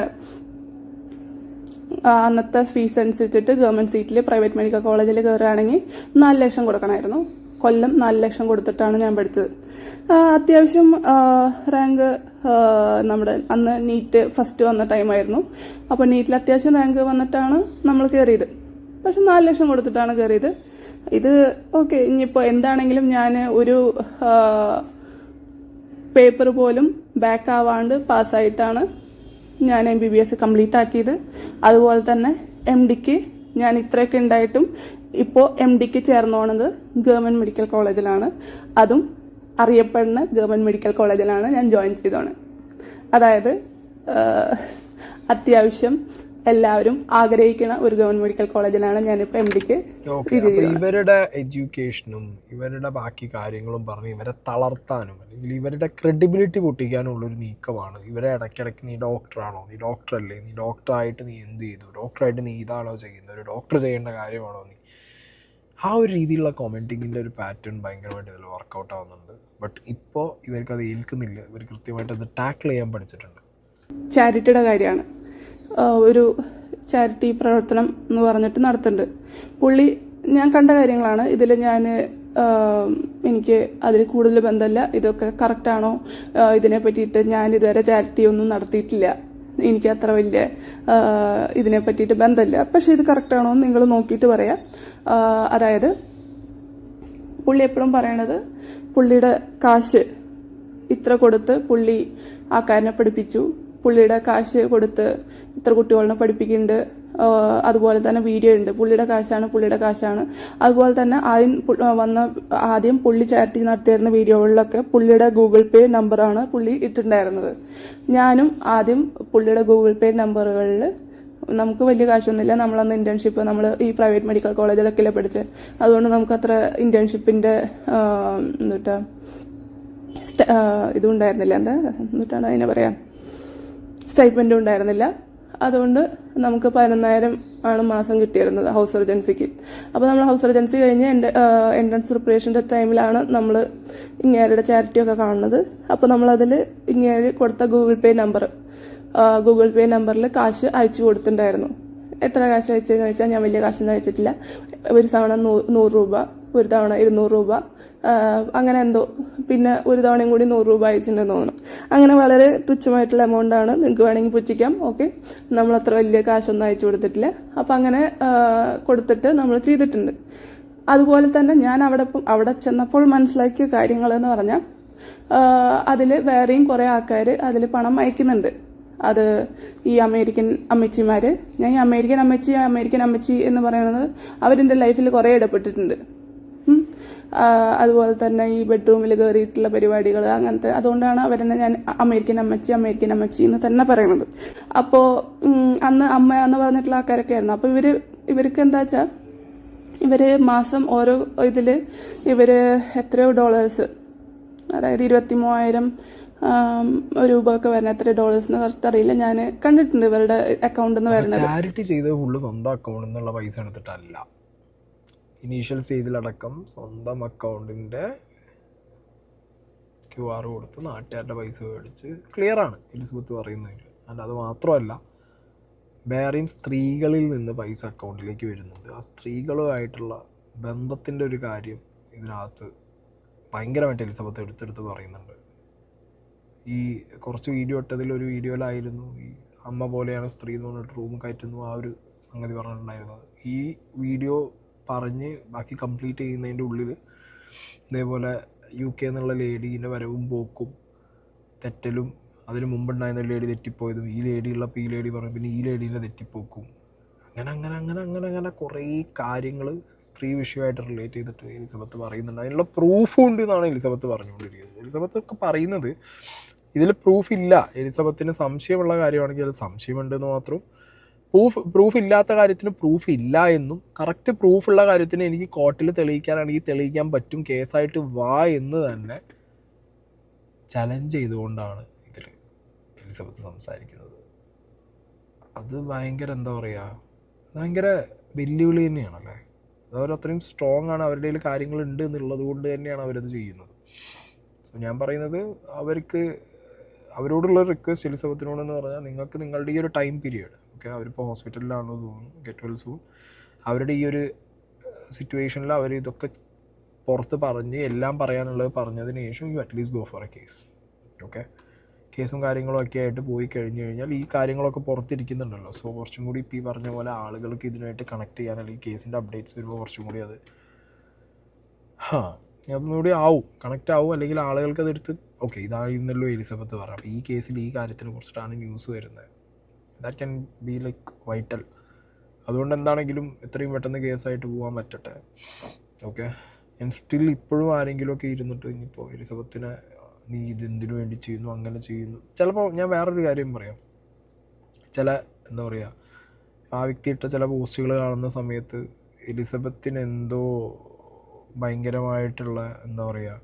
അന്നത്തെ ഫീസ് അനുസരിച്ചിട്ട് ഗവൺമെൻറ് സീറ്റിൽ പ്രൈവറ്റ് മെഡിക്കൽ കോളേജിൽ കയറുകയാണെങ്കിൽ 4 ലക്ഷം കൊടുക്കണമായിരുന്നു. കൊല്ലം 4 ലക്ഷം കൊടുത്തിട്ടാണ് ഞാൻ പഠിച്ചത്. അത്യാവശ്യം റാങ്ക്, നമ്മുടെ അന്ന് നീറ്റ് ഫസ്റ്റ് വന്ന ടൈമായിരുന്നു. അപ്പോൾ നീറ്റിൽ അത്യാവശ്യം റാങ്ക് വന്നിട്ടാണ് നമ്മൾ കയറിയത്. പക്ഷെ 4 ലക്ഷം കൊടുത്തിട്ടാണ് കയറിയത്. ഇത് ഓക്കെ, ഇനിയിപ്പോൾ എന്താണെങ്കിലും ഞാൻ ഒരു പേപ്പർ പോലും ബാക്ക് ആവാണ്ട് പാസ്സായിട്ടാണ് ഞാൻ MBBS കംപ്ലീറ്റ് ആക്കിയത്. അതുപോലെ തന്നെ MDക്ക് ഞാൻ ഇത്രയൊക്കെ ഉണ്ടായിട്ടും ഇപ്പോൾ MDക്ക് ചേർന്ന് പോണത് ഗവൺമെൻറ് മെഡിക്കൽ കോളേജിലാണ്. അതും അറിയപ്പെടുന്ന ഗവൺമെൻറ് മെഡിക്കൽ കോളേജിലാണ് ഞാൻ ജോയിൻ ചെയ്തോണ്. അതായത് അത്യാവശ്യം എല്ലാവരും ആഗ്രഹിക്കുന്ന ഒരു ഗവൺമെന്റ് മെഡിക്കൽ കോളേജിലാണ് ഞാനിപ്പോൾ MDക്ക്. ഇവരുടെ എഡ്യൂക്കേഷനും ഇവരുടെ ബാക്കി കാര്യങ്ങളും പറഞ്ഞ് ഇവരെ തളർത്താനും അല്ലെങ്കിൽ ഇവരുടെ ക്രെഡിബിലിറ്റി പൊട്ടിക്കാനും ഉള്ളൊരു നീക്കമാണ്. ഇവരെ ഇടയ്ക്കിടയ്ക്ക് നീ ഡോക്ടറാണോ, നീ ഡോക്ടറല്ലേ, നീ ഡോക്ടറായിട്ട് നീ എന്ത് ചെയ്തു, ഡോക്ടറായിട്ട് നീ ഇതാണോ ചെയ്യുന്നത്, ഒരു ഡോക്ടർ ചെയ്യേണ്ട കാര്യമാണോ നീ, ആ ഒരു രീതിയിലുള്ള കോമൻറ്റിങ്ങിൻ്റെ ഒരു പാറ്റേൺ ഭയങ്കരമായിട്ട് ഇതിൽ വർക്കൗട്ട് ആവുന്നുണ്ട്. ബട്ട് ഇപ്പോൾ ഇവർക്കത് ഏൽക്കുന്നില്ല. ഇവർ കൃത്യമായിട്ട് അത് ടാക്കിൾ ചെയ്യാൻ പഠിച്ചിട്ടുണ്ട്. ചാരിറ്റിയുടെ കാര്യമാണ്. ഒരു ചാരിറ്റി പ്രവർത്തനം എന്ന് പറഞ്ഞിട്ട് നടത്തുന്നുണ്ട് പുള്ളി. ഞാൻ കണ്ട കാര്യങ്ങളാണ് ഇതിൽ. എനിക്ക് അതിൽ കൂടുതൽ ബന്ധമില്ല. ഇതൊക്കെ കറക്റ്റാണോ ഇതിനെ പറ്റിയിട്ട് ഞാൻ ഇതുവരെ ചാരിറ്റി ഒന്നും നടത്തിയിട്ടില്ല. എനിക്ക് അത്ര വലിയ ഇതിനെ പറ്റിയിട്ട് ബന്ധമില്ല. പക്ഷെ ഇത് കറക്റ്റാണോ എന്ന് നിങ്ങൾ നോക്കിയിട്ട് പറയാം. അതായത് പുള്ളി എപ്പോഴും പറയണത്, പുള്ളിയുടെ കാശ് ഇത്ര കൊടുത്ത് പുള്ളി ആൾക്കാരനെ പഠിപ്പിച്ചു, പുള്ളിയുടെ കാശ് കൊടുത്ത് ഇത്ര കുട്ടികളെ പഠിപ്പിക്കുന്നുണ്ട്, അതുപോലെ തന്നെ വീഡിയോ ഉണ്ട്, പുള്ളിയുടെ കാശാണ്. അതുപോലെ തന്നെ ആദ്യം പുള്ളി ചാരിറ്റി നടത്തിയിരുന്ന വീഡിയോകളിലൊക്കെ പുള്ളിയുടെ ഗൂഗിൾ പേ നമ്പറാണ് പുള്ളി ഇട്ടിട്ടുണ്ടായിരുന്നത്. ഞാനും ആദ്യം പുള്ളിയുടെ ഗൂഗിൾ പേ നമ്പറുകളിൽ, നമുക്ക് വലിയ കാശൊന്നുമില്ല, നമ്മളന്ന് ഇന്റേൺഷിപ്പ് നമ്മൾ ഈ പ്രൈവറ്റ് മെഡിക്കൽ കോളേജിലൊക്കെ പഠിച്ചത്, അതുകൊണ്ട് നമുക്ക് അത്ര ഇന്റേൺഷിപ്പിന്റെ ഇതുണ്ടായിരുന്നില്ല, എന്നിട്ടാണ് അതിനെ പറയാം, സ്റ്റൈപ്പൻഡും ഉണ്ടായിരുന്നില്ല. അതുകൊണ്ട് നമുക്ക് 11,000 ആണ് മാസം കിട്ടിയിരുന്നത് ഹൗസ് സർജൻസിക്ക്. അപ്പോൾ നമ്മൾ ഹൗസ് സർജൻസി കഴിഞ്ഞ് എൻട്രൻസ് പ്രിപ്പറേഷൻ്റെ ടൈമിലാണ് നമ്മൾ ഇങ്ങേരുടെ ചാരിറ്റിയൊക്കെ കാണുന്നത്. അപ്പോൾ നമ്മളതിൽ ഇങ്ങേര് കൊടുത്ത ഗൂഗിൾ പേ നമ്പറിൽ കാശ് അയച്ചു കൊടുത്തിട്ടുണ്ടായിരുന്നു. എത്ര കാശ് അയച്ചതെന്ന് വെച്ചാൽ ഞാൻ വലിയ കാശൊന്നും അയച്ചിട്ടില്ല. ഒരു തവണ 100 രൂപ, ഒരു തവണ 200 രൂപ, അങ്ങനെ എന്തോ. പിന്നെ ഒരു തവണയും കൂടി 100 രൂപ അയച്ചിട്ടുണ്ടെന്ന് തോന്നുന്നു. അങ്ങനെ വളരെ തുച്ഛമായിട്ടുള്ള എമൗണ്ട് ആണ്, നിങ്ങൾക്ക് വേണമെങ്കിൽ പുച്ഛിക്കാം. ഓക്കെ, നമ്മളത്ര വലിയ കാശൊന്നും അയച്ചു കൊടുത്തിട്ടില്ല. അപ്പം അങ്ങനെ കൊടുത്തിട്ട് നമ്മൾ ചെയ്തിട്ടുണ്ട്. അതുപോലെ തന്നെ ഞാൻ അവിടെ ചെന്നപ്പോൾ മനസ്സിലാക്കിയ കാര്യങ്ങൾ എന്ന് പറഞ്ഞാൽ അതിൽ വേറെയും കുറേ ആൾക്കാർ അതിൽ പണം അയക്കുന്നുണ്ട്. അത് ഈ അമേരിക്കൻ അമ്മച്ചിമാർ, ഞാൻ ഈ അമേരിക്കൻ അമ്മച്ചി എന്ന് പറയുന്നത് അവരെൻ്റെ ലൈഫിൽ കുറേ ഇടപെട്ടിട്ടുണ്ട്. അതുപോലെ തന്നെ ഈ ബെഡ്റൂമിൽ കയറിയിട്ടുള്ള പരിപാടികൾ അങ്ങനത്തെ, അതുകൊണ്ടാണ് അവരെന്നെ ഞാൻ അമേരിക്കൻ അമ്മച്ചി എന്ന് തന്നെ പറയുന്നത്. അപ്പോൾ അന്ന് അമ്മ എന്ന് പറഞ്ഞിട്ടുള്ള ആൾക്കാരൊക്കെ ആയിരുന്നു. അപ്പോൾ ഇവർക്ക് എന്താ വെച്ചാൽ ഇവർ മാസം ഓരോ ഇതിൽ എത്രയോ ഡോളേഴ്സ്, അതായത് 23,000 രൂപ ഒക്കെ വരുന്ന, എത്ര ഡോളേഴ്സ് കറക്റ്റ് അറിയില്ല, ഞാൻ കണ്ടിട്ടുണ്ട് ഇവരുടെ അക്കൗണ്ടിൽ നിന്ന് വരുന്നത്. ചാരിറ്റി ചെയ്തത് ഫുള്ള് സ്വന്തം അക്കൗണ്ടിൽ നിന്നുള്ള പൈസ എടുത്തിട്ടല്ല, ഇനീഷ്യൽ സ്റ്റേജിലടക്കം സ്വന്തം അക്കൗണ്ടിൻ്റെ QR കൊടുത്ത് നാട്ടുകാരുടെ പൈസ മേടിച്ച് ക്ലിയറാണ് എലിസബത്ത് പറയുന്നതിൽ. അത് മാത്രമല്ല, വേറെയും സ്ത്രീകളിൽ നിന്ന് പൈസ അക്കൗണ്ടിലേക്ക് വരുന്നുണ്ട്. ആ സ്ത്രീകളുമായിട്ടുള്ള ബന്ധത്തിൻ്റെ ഒരു കാര്യം ഇതിനകത്ത് ഭയങ്കരമായിട്ട് എലിസബത്ത് എടുത്തെടുത്ത് പറയുന്നുണ്ട്. ഈ കുറച്ച് വീഡിയോ ഇട്ടതിൽ ഒരു വീഡിയോയിലായിരുന്നു ഈ അമ്മ പോലെയാണ് സ്ത്രീ എന്ന് പറഞ്ഞിട്ട് റൂം കയറ്റുന്നു ആ ഒരു സംഗതി പറഞ്ഞിട്ടുണ്ടായിരുന്നത്. ഈ വീഡിയോ പറഞ്ഞ് ബാക്കി കംപ്ലീറ്റ് ചെയ്യുന്നതിൻ്റെ ഉള്ളിൽ ഇതേപോലെ UK എന്നുള്ള ലേഡീൻ്റെ വരവും പോക്കും തെറ്റലും, അതിന് മുമ്പുണ്ടായിരുന്ന ലേഡി തെറ്റിപ്പോയതും, ഈ ലേഡി ഉള്ളപ്പോൾ ഈ ലേഡി പറഞ്ഞു, പിന്നെ ഈ ലേഡീൻ്റെ തെറ്റിപ്പോക്കും, അങ്ങനെ കുറേ കാര്യങ്ങൾ സ്ത്രീ വിഷയമായിട്ട് റിലേറ്റ് ചെയ്തിട്ട് എലിസബത്ത് പറയുന്നുണ്ട്. അതിനുള്ള പ്രൂഫും ഉണ്ട് എന്നാണ് എലിസബത്ത് പറഞ്ഞുകൊണ്ടിരിക്കുന്നത്. എലിസബത്ത് ഒക്കെ പറയുന്നത് ഇതിൽ പ്രൂഫില്ല. എലിസബത്തിന് സംശയമുള്ള കാര്യമാണെങ്കിൽ അത് സംശയമുണ്ടെന്ന് മാത്രം. പ്രൂഫ് ഇല്ലാത്ത കാര്യത്തിന് പ്രൂഫ് ഇല്ല എന്നും, കറക്റ്റ് പ്രൂഫുള്ള കാര്യത്തിന് എനിക്ക് കോർട്ടിൽ തെളിയിക്കാനാണെങ്കിൽ തെളിയിക്കാൻ പറ്റും, കേസായിട്ട് വാ എന്ന് തന്നെ ചലഞ്ച് ചെയ്തുകൊണ്ടാണ് ഇതിൽ എലിസബത്ത് സംസാരിക്കുന്നത്. അത് ഭയങ്കര എന്താ പറയുക, ഭയങ്കര വെല്ലുവിളി തന്നെയാണല്ലേ. അതവർ അത്രയും സ്ട്രോങ് ആണ്, അവരുടെ കയ്യിൽ കാര്യങ്ങളുണ്ട് എന്നുള്ളത് കൊണ്ട് തന്നെയാണ് അവരത് ചെയ്യുന്നത്. സോ ഞാൻ പറയുന്നത്, അവരോടുള്ള റിക്വസ്റ്റ് എലിസബത്തിനോടെന്ന് പറഞ്ഞാൽ, നിങ്ങൾക്ക് നിങ്ങളുടെ ഈ ഒരു ടൈം പീരിയഡ്, ഓക്കെ, അവരിപ്പോൾ ഹോസ്പിറ്റലിലാണെന്ന് തോന്നുന്നു, ഗെറ്റ് വെൽ സൂൺ, അവരുടെ ഈ ഒരു സിറ്റുവേഷനിൽ അവർ ഇതൊക്കെ പുറത്ത് പറഞ്ഞ് എല്ലാം പറയാനുള്ളത് പറഞ്ഞതിന് ശേഷം U at least go for A case. Okay, കേസും കാര്യങ്ങളും ഒക്കെ ആയിട്ട് പോയി കഴിഞ്ഞ് കഴിഞ്ഞാൽ ഈ കാര്യങ്ങളൊക്കെ പുറത്തിരിക്കുന്നുണ്ടല്ലോ. സോ കുറച്ചും കൂടി ഇപ്പോൾ ഈ പറഞ്ഞ പോലെ ആളുകൾക്ക് ഇതിനായിട്ട് കണക്ട് ചെയ്യാൻ, അല്ലെങ്കിൽ കേസിൻ്റെ അപ്ഡേറ്റ്സ് വരുമ്പോൾ കുറച്ചും കൂടി അത് അതൊന്നുകൂടി കണക്റ്റ് ആവും, അല്ലെങ്കിൽ ആളുകൾക്ക് അതെടുത്ത് ഓക്കെ ഇതായിരുന്നല്ലോ എലിസബത്ത് പറയാം, അപ്പോൾ ഈ കേസിൽ ഈ കാര്യത്തിനെ കുറിച്ചിട്ടാണ് ന്യൂസ് വരുന്നത്. That can be like vital. അതുകൊണ്ട് എന്താണെങ്കിലും എത്രയും പെട്ടെന്ന് കേസായിട്ട് പോകാൻ പറ്റട്ടെ. ഓക്കെ, ഞാൻ സ്റ്റിൽ ഇപ്പോഴും ആരെങ്കിലുമൊക്കെ ഇരുന്നിട്ട് ഇനിയിപ്പോൾ എലിസബത്തിനെ നീ ഇതെന്തിനു വേണ്ടി ചെയ്യുന്നു, അങ്ങനെ ചെയ്യുന്നു. ചിലപ്പോൾ ഞാൻ വേറൊരു കാര്യം പറയാം, ചില എന്താ പറയുക, ആ വ്യക്തി ഇട്ട ചില പോസ്റ്റുകൾ കാണുന്ന സമയത്ത് എലിസബത്തിന് എന്തോ ഭയങ്കരമായിട്ടുള്ള എന്താ പറയുക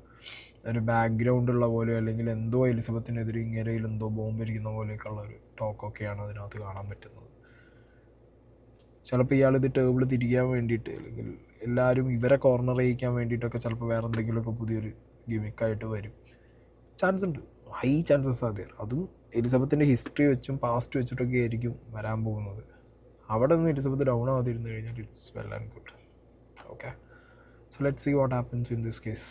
ഒരു ബാക്ക്ഗ്രൗണ്ട് ഉള്ള പോലെ, അല്ലെങ്കിൽ എന്തോ എലിസബത്തിനെതിരെ ഇങ്ങനെയിൽ എന്തോ ബോംബിരിക്കുന്ന പോലെയൊക്കെയുള്ള ഒരു ടോക്കൊക്കെയാണ് അതിനകത്ത് കാണാൻ പറ്റുന്നത്. ചിലപ്പോൾ ഇയാളിത് ടേബിൾ തിരിക്കാൻ വേണ്ടിയിട്ട്, അല്ലെങ്കിൽ എല്ലാവരും ഇവരെ കോർണർ ചെയ്യിക്കാൻ വേണ്ടിയിട്ടൊക്കെ ചിലപ്പോൾ വേറെ എന്തെങ്കിലുമൊക്കെ പുതിയൊരു ഗിമിക്കായിട്ട് വരും. ചാൻസ് ഉണ്ട്, ഹൈ ചാൻസസ് ആണ് there. അതും എലിസബത്തിൻ്റെ ഹിസ്റ്ററി വെച്ചും പാസ്റ്റ് വെച്ചിട്ടൊക്കെ ആയിരിക്കും വരാൻ പോകുന്നത്. അവിടെ നിന്ന് എലിസബത്ത് ഡൗൺ ആവാതിരുന്നു കഴിഞ്ഞാൽ it's well and good. Okay, so let's see what happens in this case.